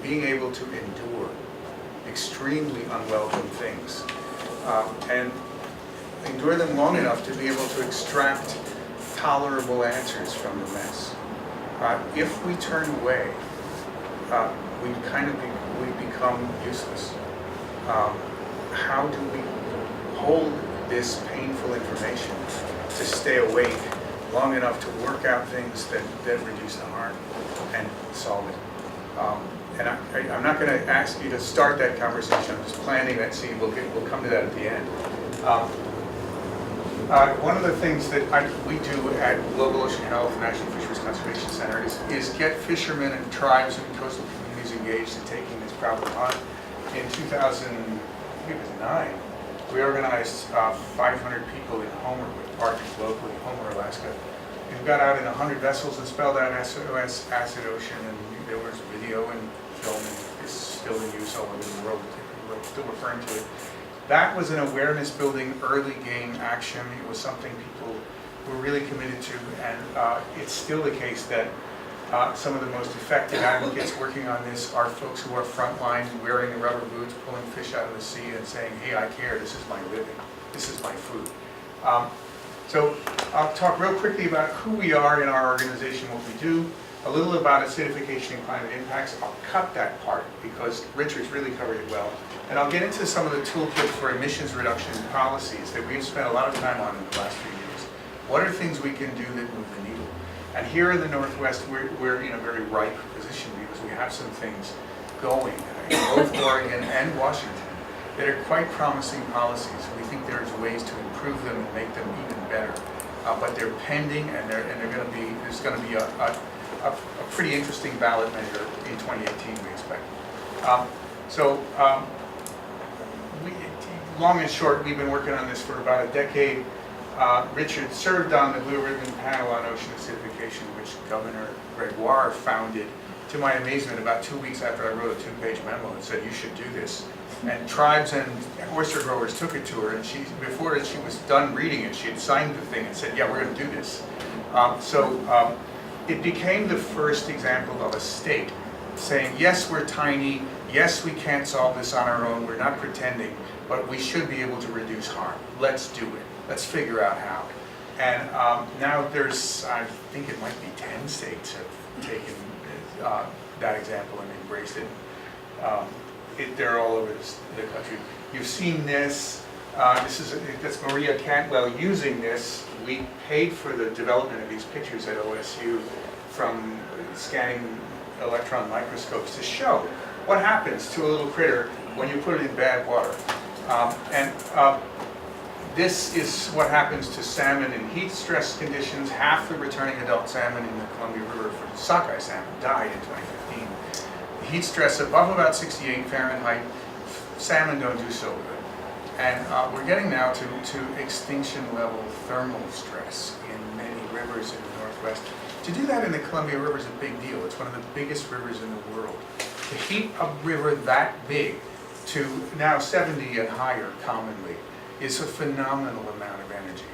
being able to endure extremely unwelcome things, and endure them long enough to be able to extract tolerable answers from the mess. If we turn away, we become useless. How do we hold this painful information to stay awake long enough to work out things that reduce the harm and solve it? And I'm not going to ask you to start that conversation. I'm just planting that seed. We'll come to that at the end. One of the things that we do at Global Ocean Health National Fisheries Conservation Center is get fishermen and tribes and coastal communities engaged in taking this problem on. In 2009, we organized 500 people in Homer, with partners locally, Homer, Alaska. We got out in 100 vessels and spelled out SOS Acid Ocean, and there was video and film, and it's still in use all over the world. We're still referring to it. That was an awareness building, early game action. It was something people were really committed to, and it's still the case that some of the most effective advocates working on this are folks who are frontline, wearing the rubber boots, pulling fish out of the sea and saying, hey, I care, this is my living, this is my food. So I'll talk real quickly about who we are in our organization, what we do, a little about acidification and climate impacts. I'll cut that part because Richard's really covered it well. And I'll get into some of the toolkit for emissions reduction policies that we've spent a lot of time on in the last few years. What are things we can do that move the needle? And here in the Northwest, we're in a very ripe position because we have some things going in both Oregon and Washington that are quite promising policies. We think there's ways to improve them and make them even better. But they're pending, and there's going to be a pretty interesting ballot measure in 2018, we expect. Long and short, we've been working on this for about a decade. Richard served on the Blue Ribbon Panel on Ocean Acidification, which Governor Gregoire founded, to my amazement, about 2 weeks after I wrote a 2-page memo and said, you should do this. And tribes and oyster growers took it to her, and before she was done reading it, she had signed the thing and said, yeah, we're going to do this. It became the first example of a state saying, yes, we're tiny, yes, we can't solve this on our own, we're not pretending, but we should be able to reduce harm. Let's do it. Let's figure out how. And now there's, I think it might be 10 states have taken that example and embraced it. They're all over the country. You've seen this. That's Maria Cantwell using this. We paid for the development of these pictures at OSU from scanning electron microscopes to show what happens to a little critter when you put it in bad water. This is what happens to salmon in heat stress conditions. Half the returning adult salmon in the Columbia River for sockeye salmon died in 2015. The heat stress above about 68 Fahrenheit, salmon don't do so good. And we're getting now to extinction level thermal stress in many rivers in the Northwest. To do that in the Columbia River is a big deal. It's one of the biggest rivers in the world. To heat a river that big to now 70 and higher commonly is a phenomenal amount of energy.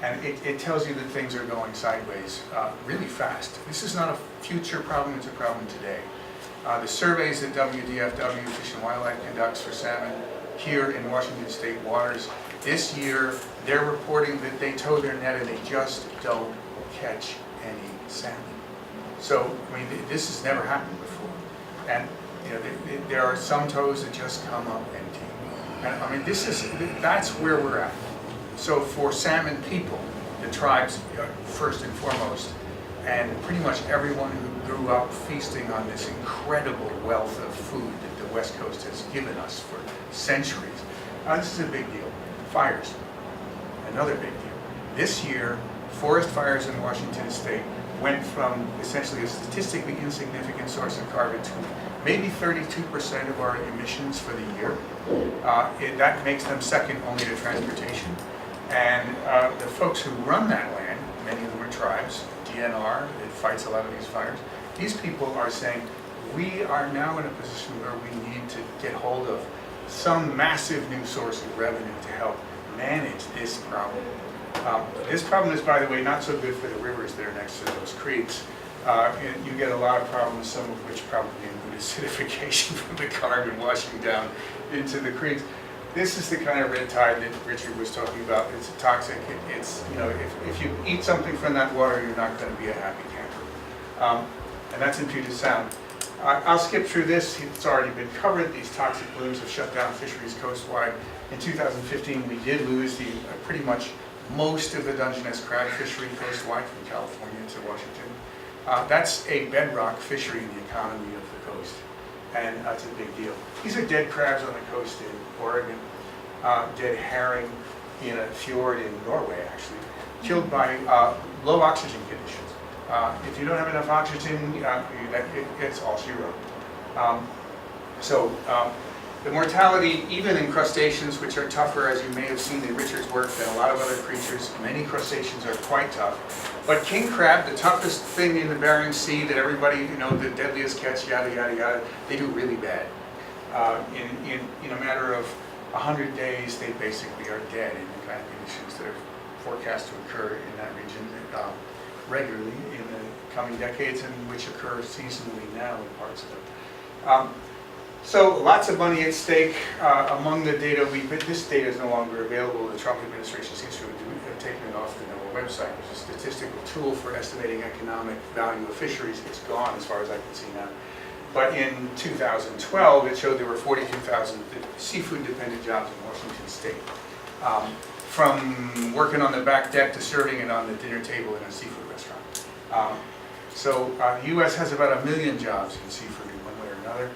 And it tells you that things are going sideways really fast. This is not a future problem, it's a problem today. The surveys that WDFW, Fish and Wildlife, conducts for salmon here in Washington State waters, this year they're reporting that they tow their net and they just don't catch any salmon. So, I mean, this has never happened before. And you know, there are some tows that just come up empty. And I mean, that's where we're at. So for salmon people, the tribes first and foremost, and pretty much everyone who grew up feasting on this incredible wealth of food that the West Coast has given us for centuries, this is a big deal. Fires, another big deal. This year, forest fires in Washington State went from essentially a statistically insignificant source of carbon to maybe 32% of our emissions for the year. That makes them second only to transportation. And the folks who run that land, many of them are tribes, DNR, it fights a lot of these fires. These people are saying, we are now in a position where we need to get hold of some massive new source of revenue to help manage this problem. This problem is, by the way, not so good for the rivers that are next to those creeks. And you get a lot of problems, some of which probably include acidification from the carbon washing down into the creeks. This is the kind of red tide that Richard was talking about. It's toxic. It's, you know, if you eat something from that water, you're not going to be a happy camper. And that's in Puget Sound. I'll skip through this. It's already been covered. These toxic blooms have shut down fisheries coastwide. In 2015, we did lose pretty much most of the Dungeness crab fishery coastwide from California to Washington. That's a bedrock fishery in the economy of the coast, and that's a big deal. These are dead crabs on the coast in Oregon, dead herring in a fjord in Norway, actually, killed by low oxygen conditions. If you don't have enough oxygen, it's all she wrote. The mortality, even in crustaceans, which are tougher, as you may have seen in Richard's work, than a lot of other creatures, many crustaceans are quite tough. But king crab, the toughest thing in the Bering Sea that everybody, you know, the deadliest catch, yada, yada, yada, they do really bad. In a matter of 100 days, they basically are dead in the kind of conditions that are forecast to occur in that region regularly in the coming decades, and which occur seasonally now in parts of it. So lots of money at stake. Among the data, this data is no longer available. The Trump administration seems to have taken it off the NOAA website, which is a statistical tool for estimating economic value of fisheries. It's gone as far as I can see now. But in 2012, it showed there were 42,000 seafood-dependent jobs in Washington state. From working on the back deck to serving it on the dinner table in a seafood restaurant. The U.S. has about 1 million jobs in seafood in one way or another.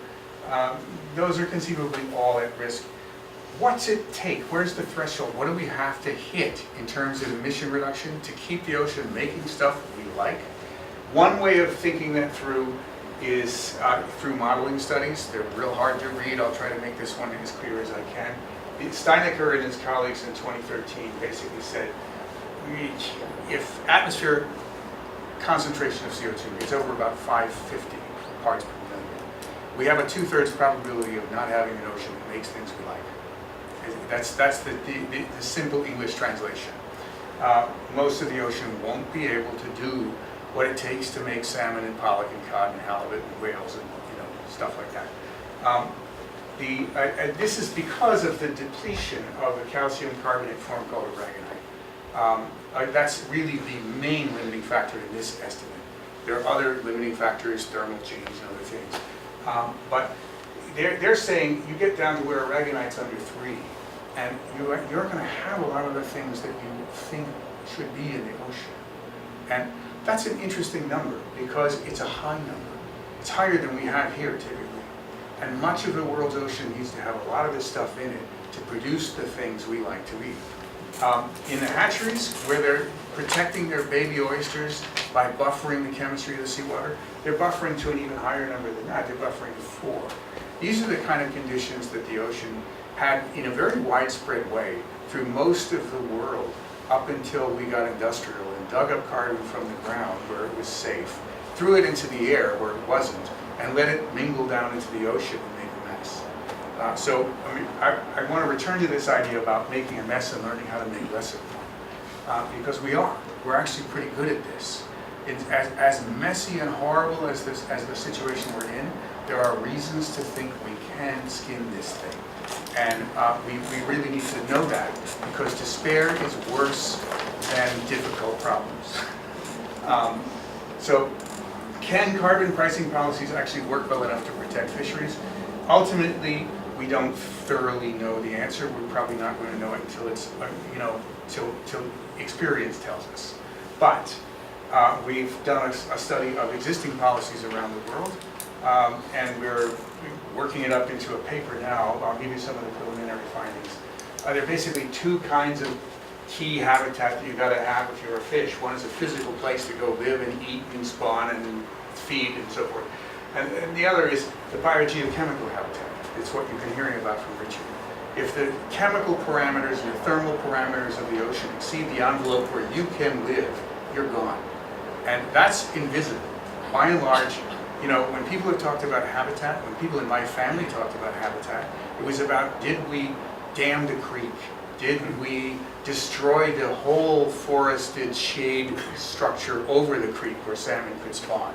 Those are conceivably all at risk. What's it take? Where's the threshold? What do we have to hit in terms of emission reduction to keep the ocean making stuff we like? One way of thinking that through is through modeling studies. They're real hard to read. I'll try to make this one as clear as I can. Steinecker and his colleagues in 2013 basically said, if atmospheric concentration of CO2 is over about 550 parts per million, we have a 2/3 probability of not having an ocean that makes things we like. That's the simple English translation. Most of the ocean won't be able to do what it takes to make salmon and pollock and cod and halibut and whales and stuff like that. This is because of the depletion of a calcium carbonate form called aragonite. That's really the main limiting factor in this estimate. There are other limiting factors, thermal change and other things. But they're saying you get down to where aragonite's under 3, and you're going to have a lot of the things that you think should be in the ocean. And that's an interesting number because it's a high number. It's higher than we have here typically. And much of the world's ocean needs to have a lot of this stuff in it to produce the things we like to eat. In the hatcheries, where they're protecting their baby oysters by buffering the chemistry of the seawater, they're buffering to an even higher number than that. They're buffering to 4. These are the kind of conditions that the ocean had in a very widespread way through most of the world up until we got industrial and dug up carbon from the ground where it was safe, threw it into the air where it wasn't, and let it mingle down into the ocean and make a mess. I want to return to this idea about making a mess and learning how to make less of one. Because we're actually pretty good at this. It's as messy and horrible as the situation we're in, there are reasons to think we can skin this thing. And we really need to know that, because despair is worse than difficult problems. Can carbon pricing policies actually work well enough to protect fisheries? Ultimately, we don't thoroughly know the answer. We're probably not going to know it until it's, till experience tells us. But we've done a study of existing policies around the world, and we're working it up into a paper now. I'll give you some of the preliminary findings. There are basically 2 kinds of key habitat that you've got to have if you're a fish. One is a physical place to go live and eat and spawn and feed and so forth. And the other is the biogeochemical habitat. It's what you've been hearing about from Richard. If the chemical parameters and the thermal parameters of the ocean exceed the envelope where you can live, you're gone. And that's invisible. By and large, you know, when people have talked about habitat, when people in my family talked about habitat, it was about, did we dam the creek? Did we destroy the whole forested shade structure over the creek where salmon could spawn?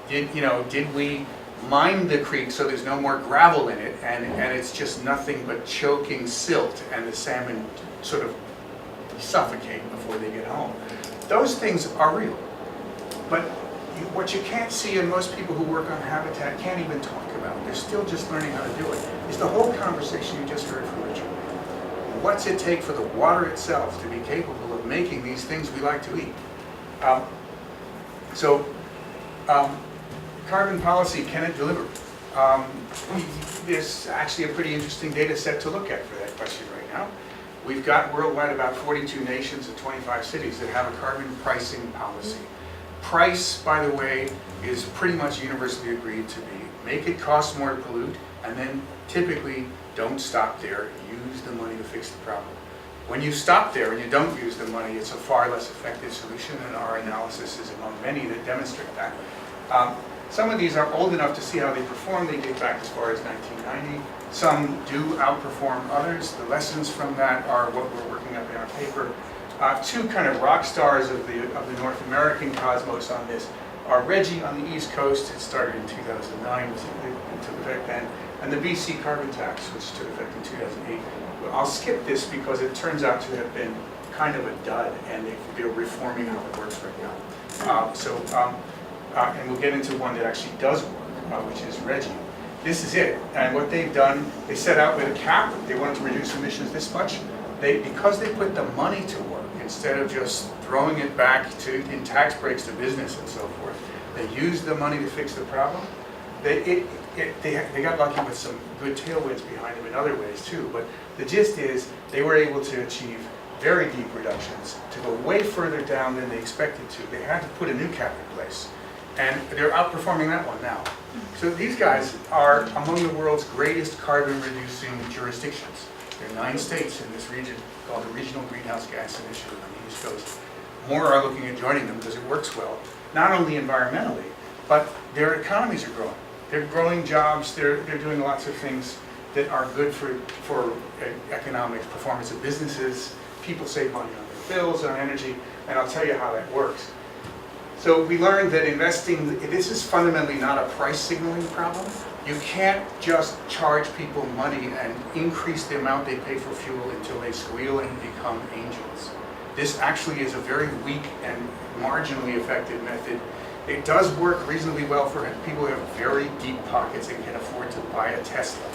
Did we mine the creek so there's no more gravel in it and it's just nothing but choking silt and the salmon sort of suffocate before they get home? Those things are real. But what you can't see, and most people who work on habitat can't even talk about, they're still just learning how to do it, is the whole conversation you just heard from Richard. What's it take for the water itself to be capable of making these things we like to eat? Carbon policy, can it deliver? There's actually a pretty interesting data set to look at for that question right now. We've got worldwide about 42 nations and 25 cities that have a carbon pricing policy. Price, by the way, is pretty much universally agreed to be make it cost more to pollute, and then typically don't stop there, use the money to fix the problem. When you stop there and you don't use the money, it's a far less effective solution, and our analysis is among many that demonstrate that. Some of these are old enough to see how they perform. They date back as far as 1990. Some do outperform others. The lessons from that are what we're working up in our paper. Two kind of rock stars of the North American cosmos on this are RGGI on the East Coast. It started in 2009, it took effect then, and the BC carbon tax, which took effect in 2008. I'll skip this because it turns out to have been kind of a dud, and they're reforming how it works right now. And we'll get into one that actually does work, which is RGGI. This is it, and what they've done, they set out with a cap. They wanted to reduce emissions this much. Because they put the money to work, instead of just throwing it back in tax breaks to business and so forth, they used the money to fix the problem. They got lucky with some good tailwinds behind them in other ways too, but the gist is they were able to achieve very deep reductions, to go way further down than they expected to. They had to put a new cap in place, and they're outperforming that one now. So these guys are among the world's greatest carbon reducing jurisdictions. There are 9 states in this region called the Regional Greenhouse Gas Initiative on the East Coast. More are looking at joining them because it works well, not only environmentally, but their economies are growing. They're growing jobs, they're doing lots of things that are good for economic performance of businesses. People save money on their bills, on energy, and I'll tell you how that works. So we learned that investing, this is fundamentally not a price signaling problem. You can't just charge people money and increase the amount they pay for fuel until they squeal and become angels. This actually is a very weak and marginally effective method. It does work reasonably well for people who have very deep pockets and can afford to buy a Tesla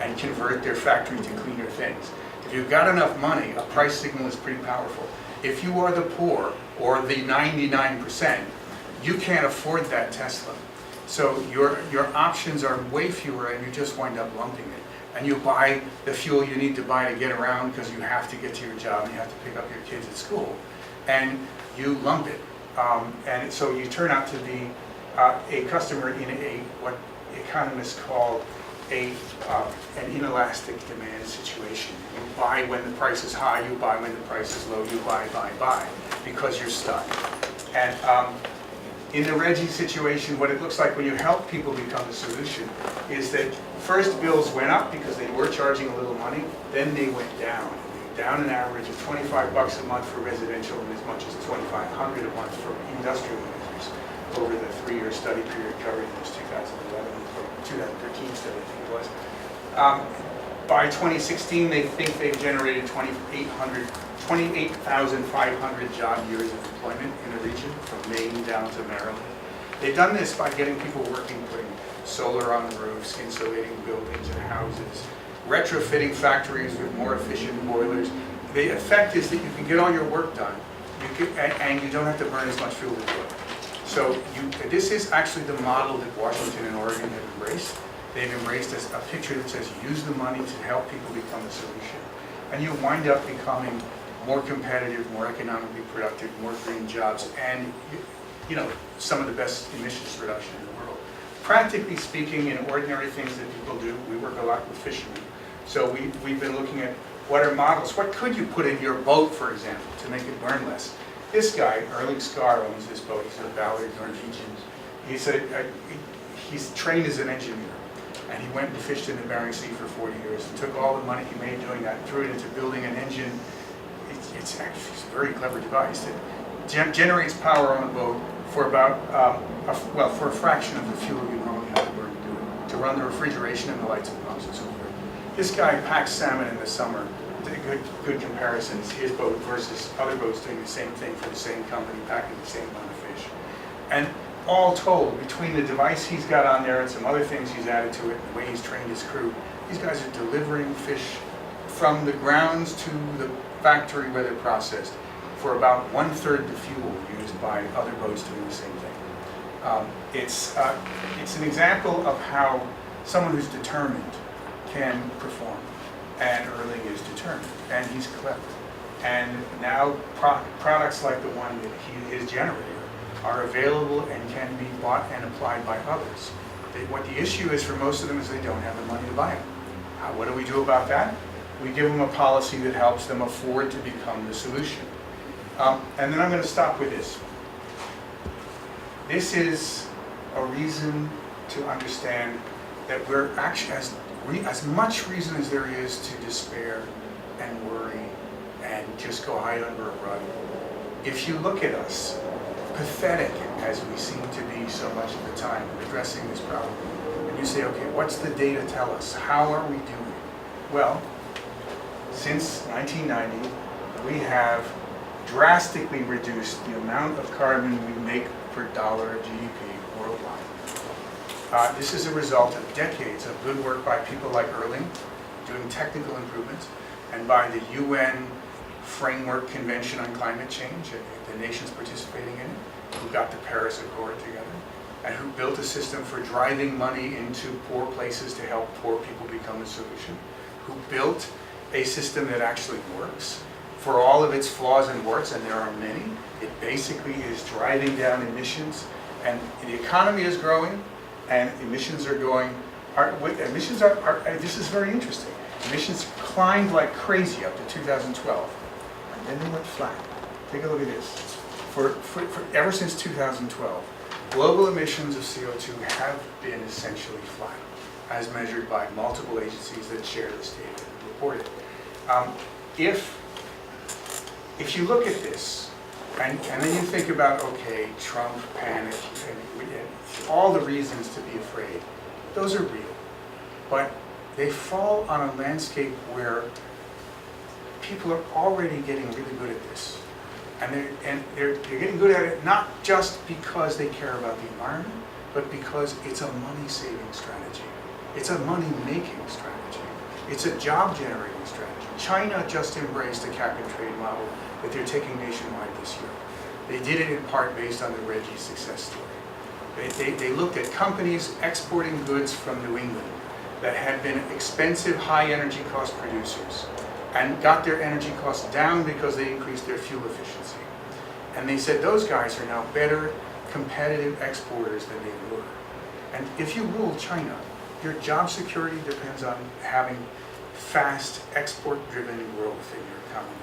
and convert their factory to cleaner things. If you've got enough money, a price signal is pretty powerful. If you are the poor, or the 99%, you can't afford that Tesla. So your options are way fewer, and you just wind up lumping it. And you buy the fuel you need to buy to get around because you have to get to your job and you have to pick up your kids at school. And you lump it. And so you turn out to be a customer in what economists call an inelastic demand situation. You buy when the price is high, you buy when the price is low, you buy, because you're stuck. And in the RGGI situation, what it looks like when you help people become the solution is that first bills went up because they were charging a little money, then they went down. Down an average of $25 a month for residential and as much as $2,500 a month for industrial users over the 3-year study period covered in this 2011 or 2013 study, I think it was. By 2016, they think they've generated 28,500 job years of employment in the region, from Maine down to Maryland. They've done this by getting people working, putting solar on the roofs, insulating buildings and houses, retrofitting factories with more efficient boilers. The effect is that you can get all your work done, and you don't have to burn as much fuel to do it. So this is actually the model that Washington and Oregon have embraced. They've embraced a picture that says use the money to help people become the solution. And you wind up becoming more competitive, more economically productive, more green jobs, and some of the best emissions reduction in the world. Practically speaking, in ordinary things that people do, we work a lot with fishermen So we've been looking at what are models, what could you put in your boat, for example, to make it burn less? This guy, Erling Skar, owns this boat. He's a Ballard Norwegian. He's trained as an engineer, and he went and fished in the Bering Sea for 40 years and took all the money he made doing that and threw it into building an engine. It's actually a very clever device that generates power on the boat for about, for a fraction of the fuel you normally have to burn to do it, to run the refrigeration and the lights and pumps and so forth. This guy packs salmon in the summer. Good comparisons, his boat versus other boats doing the same thing for the same company, packing the same amount of fish. And all told, between the device he's got on there and some other things he's added to it, and the way he's trained his crew, these guys are delivering fish from the grounds to the factory where they're processed for about 1/3 the fuel used by other boats doing the same thing. It's an example of how someone who's determined can perform. And Erling is determined, and he's clever. And now products like the one that his generator are available and can be bought and applied by others. What the issue is for most of them is they don't have the money to buy them. What do we do about that? We give them a policy that helps them afford to become the solution. And then I'm going to stop with this. This is a reason to understand that we're actually, as much reason as there is to despair and worry and just go hide under a rug. If you look at us, pathetic as we seem to be so much of the time addressing this problem, and you say, okay, what's the data tell us? How are we doing? Well, since 1990, we have drastically reduced the amount of carbon we make per dollar of GDP worldwide. This is a result of decades of good work by people like Erling, doing technical improvements, and by the UN Framework Convention on Climate Change, and the nations participating in it, who got the Paris Accord together, and who built a system for driving money into poor places to help poor people become a solution, who built a system that actually works for all of its flaws and warts, and there are many. It basically is driving down emissions, and the economy is growing, and emissions are going, this is very interesting. Emissions climbed like crazy up to 2012, and then they went flat. Take a look at this. Ever since 2012, global emissions of CO2 have been essentially flat, as measured by multiple agencies that share this data and report it. If you look at this, and then you think about, okay, Trump, panic, and all the reasons to be afraid, those are real. But they fall on a landscape where people are already getting really good at this. And they're getting good at it not just because they care about the environment, but because it's a money-saving strategy. It's a money-making strategy. It's a job-generating strategy. China just embraced a cap-and-trade model that they're taking nationwide this year. They did it in part based on the Reggie success story. They looked at companies exporting goods from New England that had been expensive, high-energy cost producers and got their energy costs down because they increased their fuel efficiency. And they said those guys are now better competitive exporters than they were. And if you rule China, your job security depends on having fast, export-driven growth in your economy.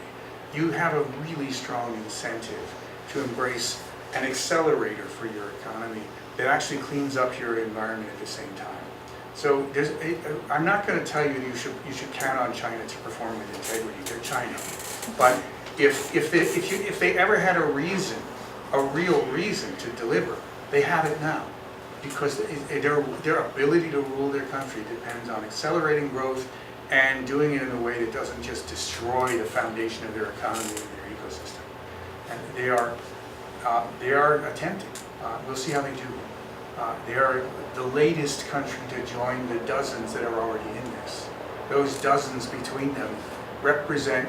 You have a really strong incentive to embrace an accelerator for your economy that actually cleans up your environment at the same time. So I'm not going to tell you you should count on China to perform with integrity. They're China. But if they ever had a real reason to deliver, they have it now. Because their ability to rule their country depends on accelerating growth and doing it in a way that doesn't just destroy the foundation of their economy and their ecosystem. And they are attempting. We'll see how they do. They are the latest country to join the dozens that are already in this. Those dozens between them represent,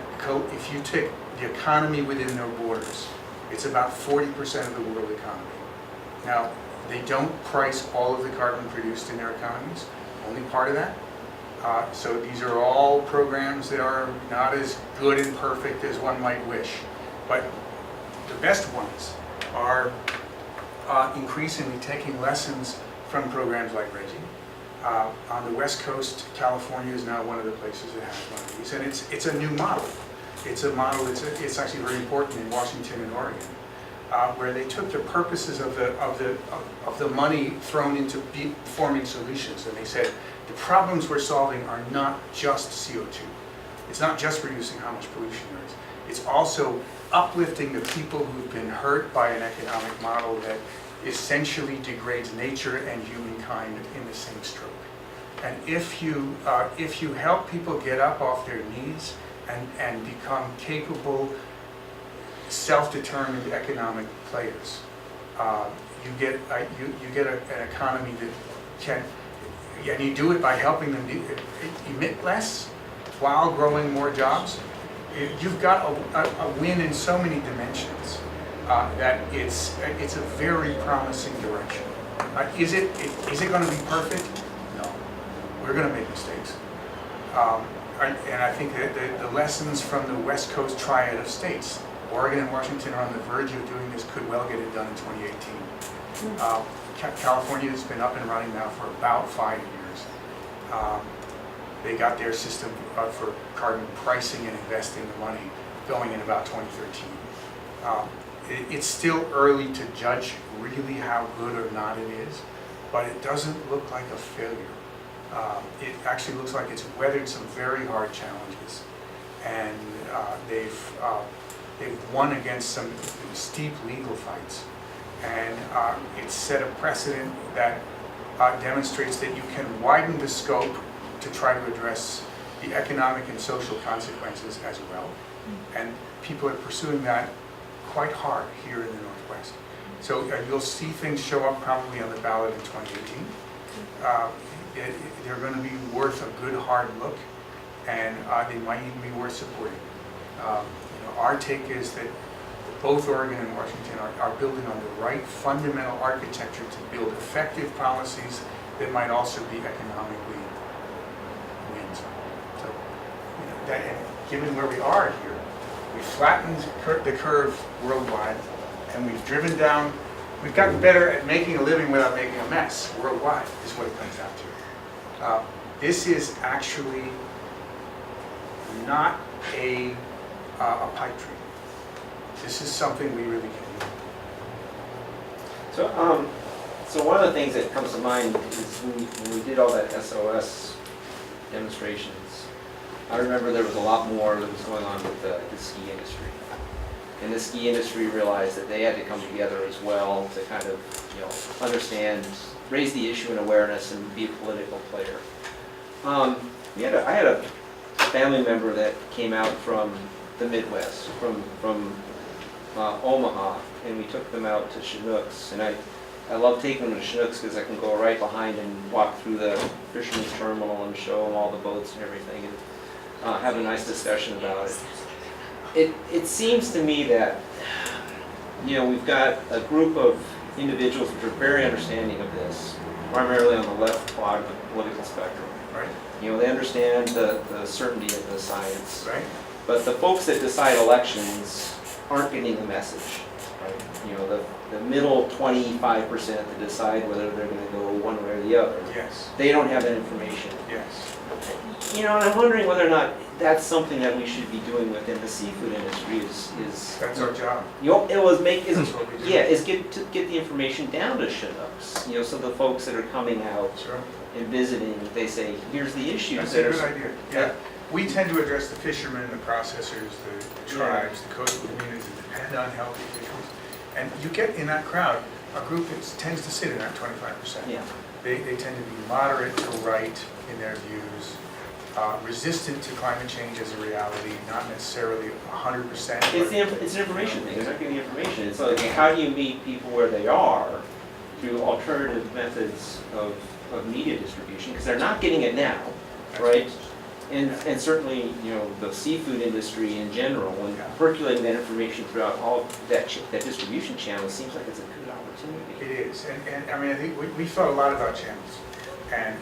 if you take the economy within their borders, it's about 40% of the world economy. Now, they don't price all of the carbon produced in their economies, only part of that. So these are all programs that are not as good and perfect as one might wish. But the best ones are increasingly taking lessons from programs like Reggie On the West Coast, California is now one of the places that has one of these, and it's a new model. It's a model. It's actually very important in Washington and Oregon, where they took the purposes of the money thrown into forming solutions, and they said the problems we're solving are not just CO2. It's not just reducing how much pollution there is. It's also uplifting the people who've been hurt by an economic model that essentially degrades nature and humankind in the same stroke. And if you help people get up off their knees and become capable, self-determined economic players, you get an economy that can, and you do it by helping them emit less while growing more jobs. You've got a win in so many dimensions that it's a very promising direction. Is it going to be perfect? No. We're going to make mistakes. And I think that the lessons from the West Coast triad of states, Oregon and Washington are on the verge of doing this, could well get it done in 2018. California has been up and running now for about 5 years. They got their system for carbon pricing and investing the money going in about 2013. It's still early to judge really how good or not it is, but it doesn't look like a failure. It actually looks like it's weathered some very hard challenges, and they've won against some steep legal fights, and it's set a precedent that demonstrates that you can widen the scope to try to address the economic and social consequences as well. And people are pursuing that quite hard here in the Northwest. So you'll see things show up probably on the ballot in 2018. They're going to be worth a good hard look, and they might even be worth supporting. Our take is that both Oregon and Washington are building on the right fundamental architecture to build effective policies that might also be economically wins. So, and given where we are here, we flattened the curve worldwide, and we've driven down. We've gotten better at making a living without making a mess worldwide, is what it comes down to. This is actually not a pipe dream. This is something we really can do. So one of the things that comes to mind is when we did all that SOS demonstrations, I remember there was a lot more that was going on with the ski industry. And the ski industry realized that they had to come together as well to kind of, understand, raise the issue in awareness and be a political player. I had a family member that came out from the Midwest, from Omaha, and we took them out to Chinooks. And I love taking them to Chinooks because I can go right behind and walk through the fisherman's terminal and show them all the boats and everything, and have a nice discussion about it. It seems to me that, we've got a group of individuals which are very understanding of this, primarily on the left quadrant of the political spectrum. Right. They understand the certainty of the science. Right. But the folks that decide elections aren't getting the message. Right. The middle 25% that decide whether they're going to go one way or the other. Yes. They don't have that information. Yes. And I'm wondering whether or not that's something that we should be doing within the seafood industry. Is That's our job. That's what we do. is get the information down to Chinooks. So the folks that are coming out Sure. and visiting, they say, here's the issues. That's a good idea. Yeah. We tend to address the fishermen, the processors, the tribes, the coastal communities that depend on healthy fisheries. And you get in that crowd a group that tends to sit in that 25%. Yeah. They tend to be moderate to right in their views, resistant to climate change as a reality, not necessarily 100%. It's an information thing. They're not getting the information. It's like, how do you meet people where they are through alternative methods of media distribution? Because they're not getting it now, right? And certainly, the seafood industry in general, and percolating that information throughout all that distribution channel seems like it's a good opportunity. It is, and I mean, I think we thought a lot about channels, and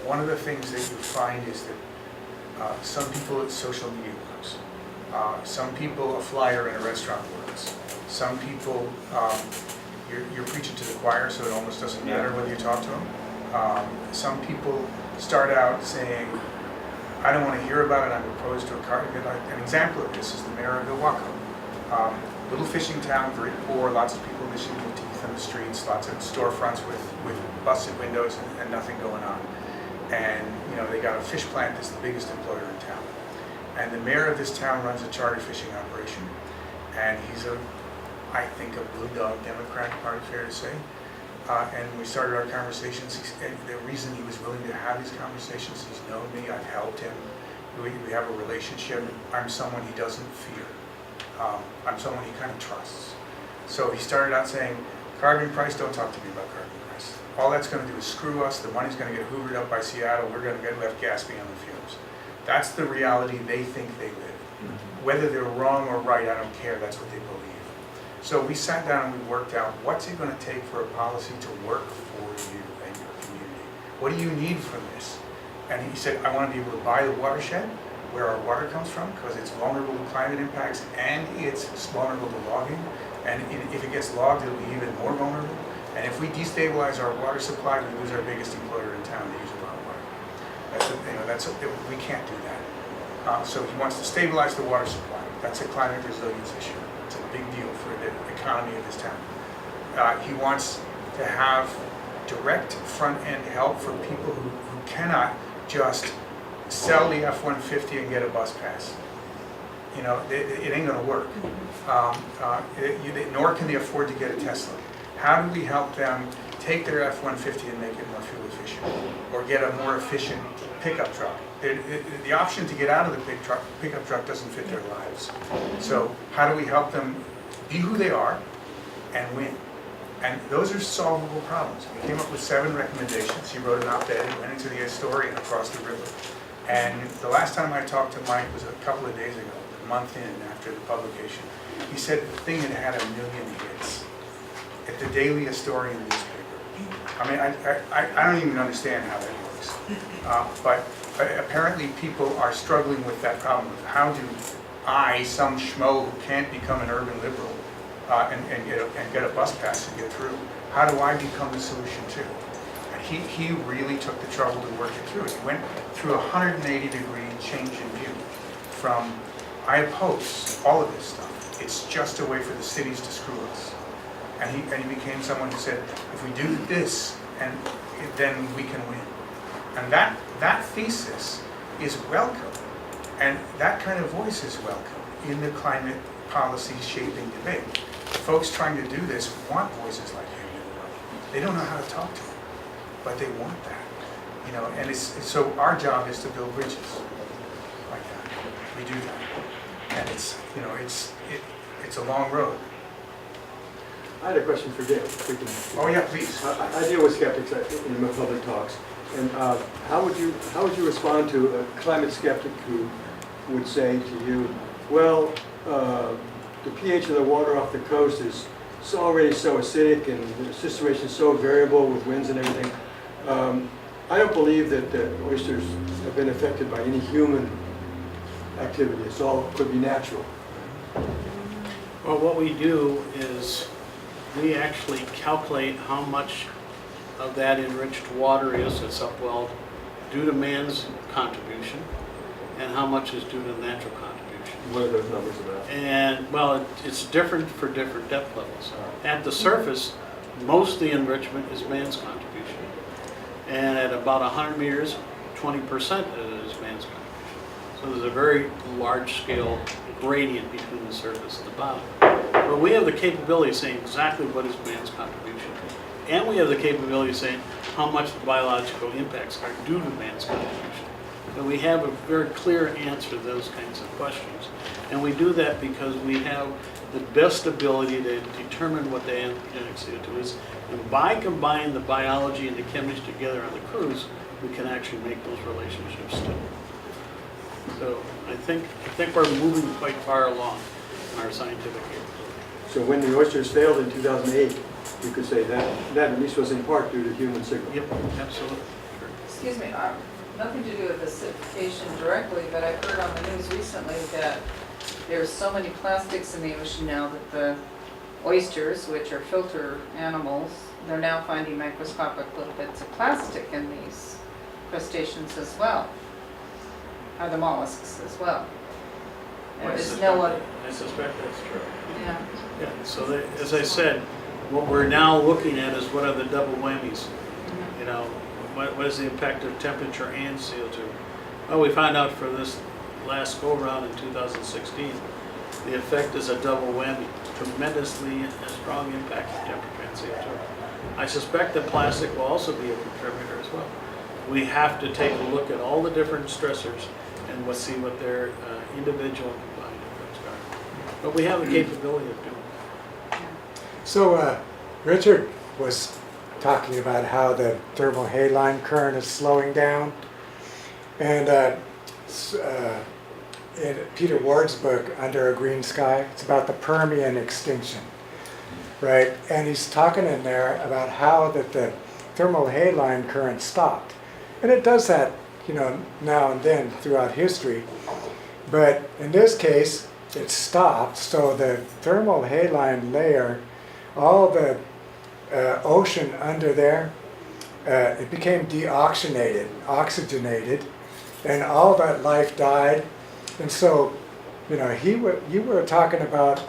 one of the things that you find is that some people at social media works, some people a flyer in a restaurant works, some people you're preaching to the choir, so it almost doesn't matter whether you talk to them. Some people start out saying, I don't want to hear about it, I'm opposed to a carbon. An example of this is the mayor of Ilwaco. Little fishing town, very poor, lots of people fishing with teeth on the streets, lots of storefronts with busted windows and nothing going on. And they got a fish plant that's the biggest employer in town. And the mayor of this town runs a charter fishing operation. And he's I think a blue dog Democrat, probably fair to say. And we started our conversations. And the reason he was willing to have these conversations, he's known me, I've helped him. We have a relationship. I'm someone he doesn't fear. I'm someone he kind of trusts. So he started out saying, carbon price, don't talk to me about carbon price. All that's going to do is screw us. The money's going to get hoovered up by Seattle. We're going to get left gasping on the fumes. That's the reality they think they live. Whether they're wrong or right, I don't care. That's what they believe. So we sat down and we worked out, what's it going to take for a policy to work for you and your community? What do you need from this? And he said, I want to be able to buy the watershed where our water comes from, because it's vulnerable to climate impacts and it's vulnerable to logging. And if it gets logged, it'll be even more vulnerable. And if we destabilize our water supply, we lose our biggest employer in town. They use a lot of water. We can't do that. So he wants to stabilize the water supply. That's a climate resilience issue. It's a big deal for the economy of his town. He wants to have direct front-end help for people who cannot just sell the F-150 and get a bus pass. It ain't gonna work. Nor can they afford to get a Tesla. How do we help them take their F-150 and make it more fuel efficient? Or get a more efficient pickup truck? The option to get out of the pickup truck doesn't fit their lives. So how do we help them be who they are and win? And those are solvable problems. We came up with 7 recommendations. He wrote an op-ed, it went into the Astoria and across the river. And the last time I talked to Mike was a couple of days ago, a month in after the publication. He said the thing had 1 million hits at the Daily Astorian newspaper. I mean, I don't even understand how that works. But apparently people are struggling with that problem. How do I, some schmo who can't become an urban liberal and get a bus pass and get through, how do I become the solution too? He really took the trouble to work it through. He went through a 180-degree change in view from, I oppose all of this stuff. It's just a way for the cities to screw us. And he became someone who said, if we do this, then we can win. And that thesis is welcome. And that kind of voice is welcome in the climate policy shaping debate. Folks trying to do this want voices like him in the way. They don't know how to talk to him, but they want that. And so our job is to build bridges like that. We do that. And it's a long road. I had a question for Dave. If we can. Oh yeah, please. I deal with skeptics in my public talks, and how would you respond to a climate skeptic who would say to you, well, the pH of the water off the coast is already so acidic, and the situation is so variable with winds and everything. I don't believe that the oysters have been affected by any human activity. It's all could be natural. Well, what we do is we actually calculate how much of that enriched water is that's upwelled due to man's contribution and how much is due to natural contribution. What are those numbers about? And, well, it's different for different depth levels. At the surface, most of the enrichment is man's contribution. And at about 100 meters, 20% of it is man's contribution. So there's a very large scale gradient between the surface and the bottom. But we have the capability of saying exactly what is man's contribution. And we have the capability of saying how much the biological impacts are due to man's contribution. So we have a very clear answer to those kinds of questions. And we do that because we have the best ability to determine what the anthropogenic CO2 is. And by combining the biology and the chemistry together on the cruise, we can actually make those relationships too. So I think we're moving quite far along in our scientific capability. So when the oysters failed in 2008, you could say that at least was in part due to human signal. Yep, absolutely. Sure. Excuse me, nothing to do with acidification directly, but I heard on the news recently that there's so many plastics in the ocean now that the oysters, which are filter animals, they're now finding microscopic little bits of plastic in these crustaceans as well, or the mollusks as well. And there's no other, I suspect that's true. yeah. Yeah, so as I said, what we're now looking at is what are the double whammies? You know, what is the impact of temperature and CO2? Well, we found out for this last go-around in 2016, the effect is a double whammy, tremendously strong impact of temperature and CO2. I suspect that plastic will also be a contributor as well. We have to take a look at all the different stressors and we'll see what their individual and combined effects are. But we have the capability of doing that. So Richard was talking about how the thermal haline current is slowing down. And in Peter Ward's book, Under a Green Sky, it's about the Permian extinction, right? And he's talking in there about how that the thermal haline current stopped. And it does that, you know, now and then throughout history. But in this case, it stopped, so the thermal haline layer, all the ocean under there, it became deoxygenated, oxygenated, and all that life died. And so, you know, you were talking about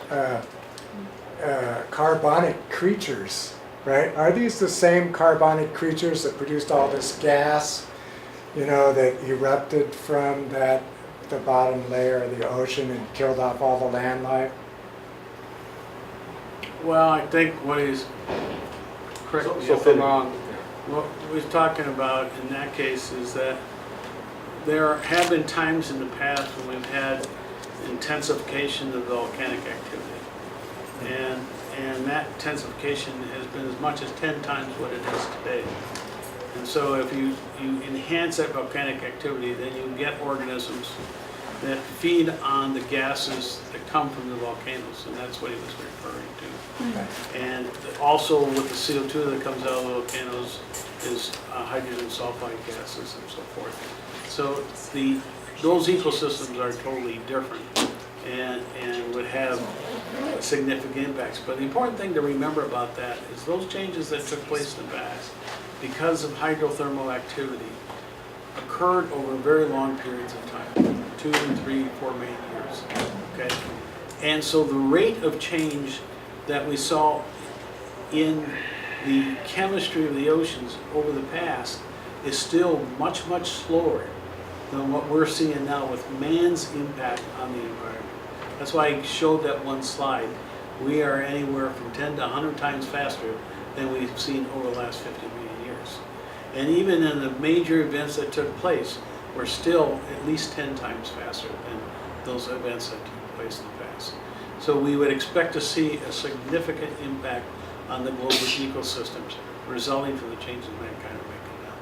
carbonic creatures, right? Are these the same carbonic creatures that produced all this gas, you know, that erupted from the bottom layer of the ocean and killed off all the land life? Well, I think what he's, correct me if I'm wrong, what we're talking about in that case is that there have been times in the past when we've had intensification of volcanic activity. And that intensification has been as much as 10 times what it is today. And so if you enhance that volcanic activity, then you get organisms that feed on the gases that come from the volcanoes, and that's what he was referring to. And also with the CO2 that comes out of the volcanoes is hydrogen sulfide gases and so forth. So those ecosystems are totally different and would have significant impacts. But the important thing to remember about that is those changes that took place in the past, because of hydrothermal activity, occurred over very long periods of time, 2, 3, 4 million years, okay? And so the rate of change that we saw in the chemistry of the oceans over the past is still much, much slower than what we're seeing now with man's impact on the environment. That's why I showed that one slide. We are anywhere from 10 to 100 times faster than we've seen over the last 50 million years. And even in the major events that took place, we're still at least 10 times faster than those events that took place in the past. So we would expect to see a significant impact on the global ecosystems resulting from the changes mankind are making now.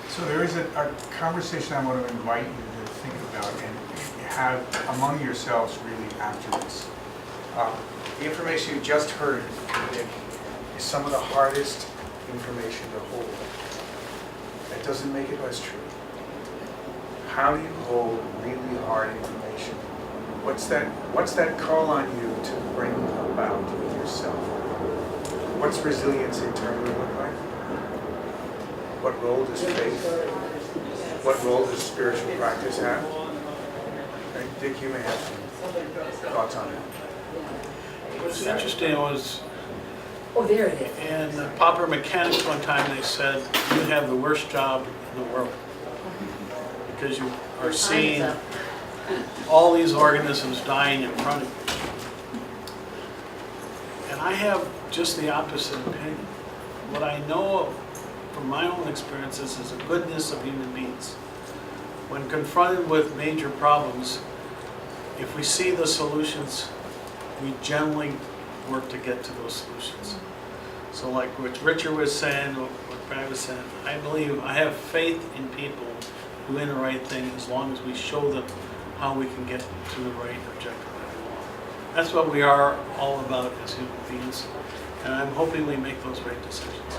So there is a conversation I want to invite you to think about and have among yourselves really after this. The information you just heard, Nick, is some of the hardest information to hold. That doesn't make it less true. How do you hold really hard information? What's that call on you to bring about with yourself? What's resilience internally look like? What role does faith? What role does spiritual practice have? Right? Dick, you may have some thoughts on that. What's interesting was, Oh, there it is. in Popular Mechanics one time they said, you have the worst job in the world. Because you are seeing all these organisms dying in front of you. And I have just the opposite opinion. What I know of, from my own experiences is the goodness of human beings. When confronted with major problems, if we see the solutions, we generally work to get to those solutions. So like what Richard was saying, what Brad was saying, I have faith in people who do the right thing as long as we show them how we can get to the right objective that we want. That's what we are all about as human beings, and I'm hoping we make those right decisions.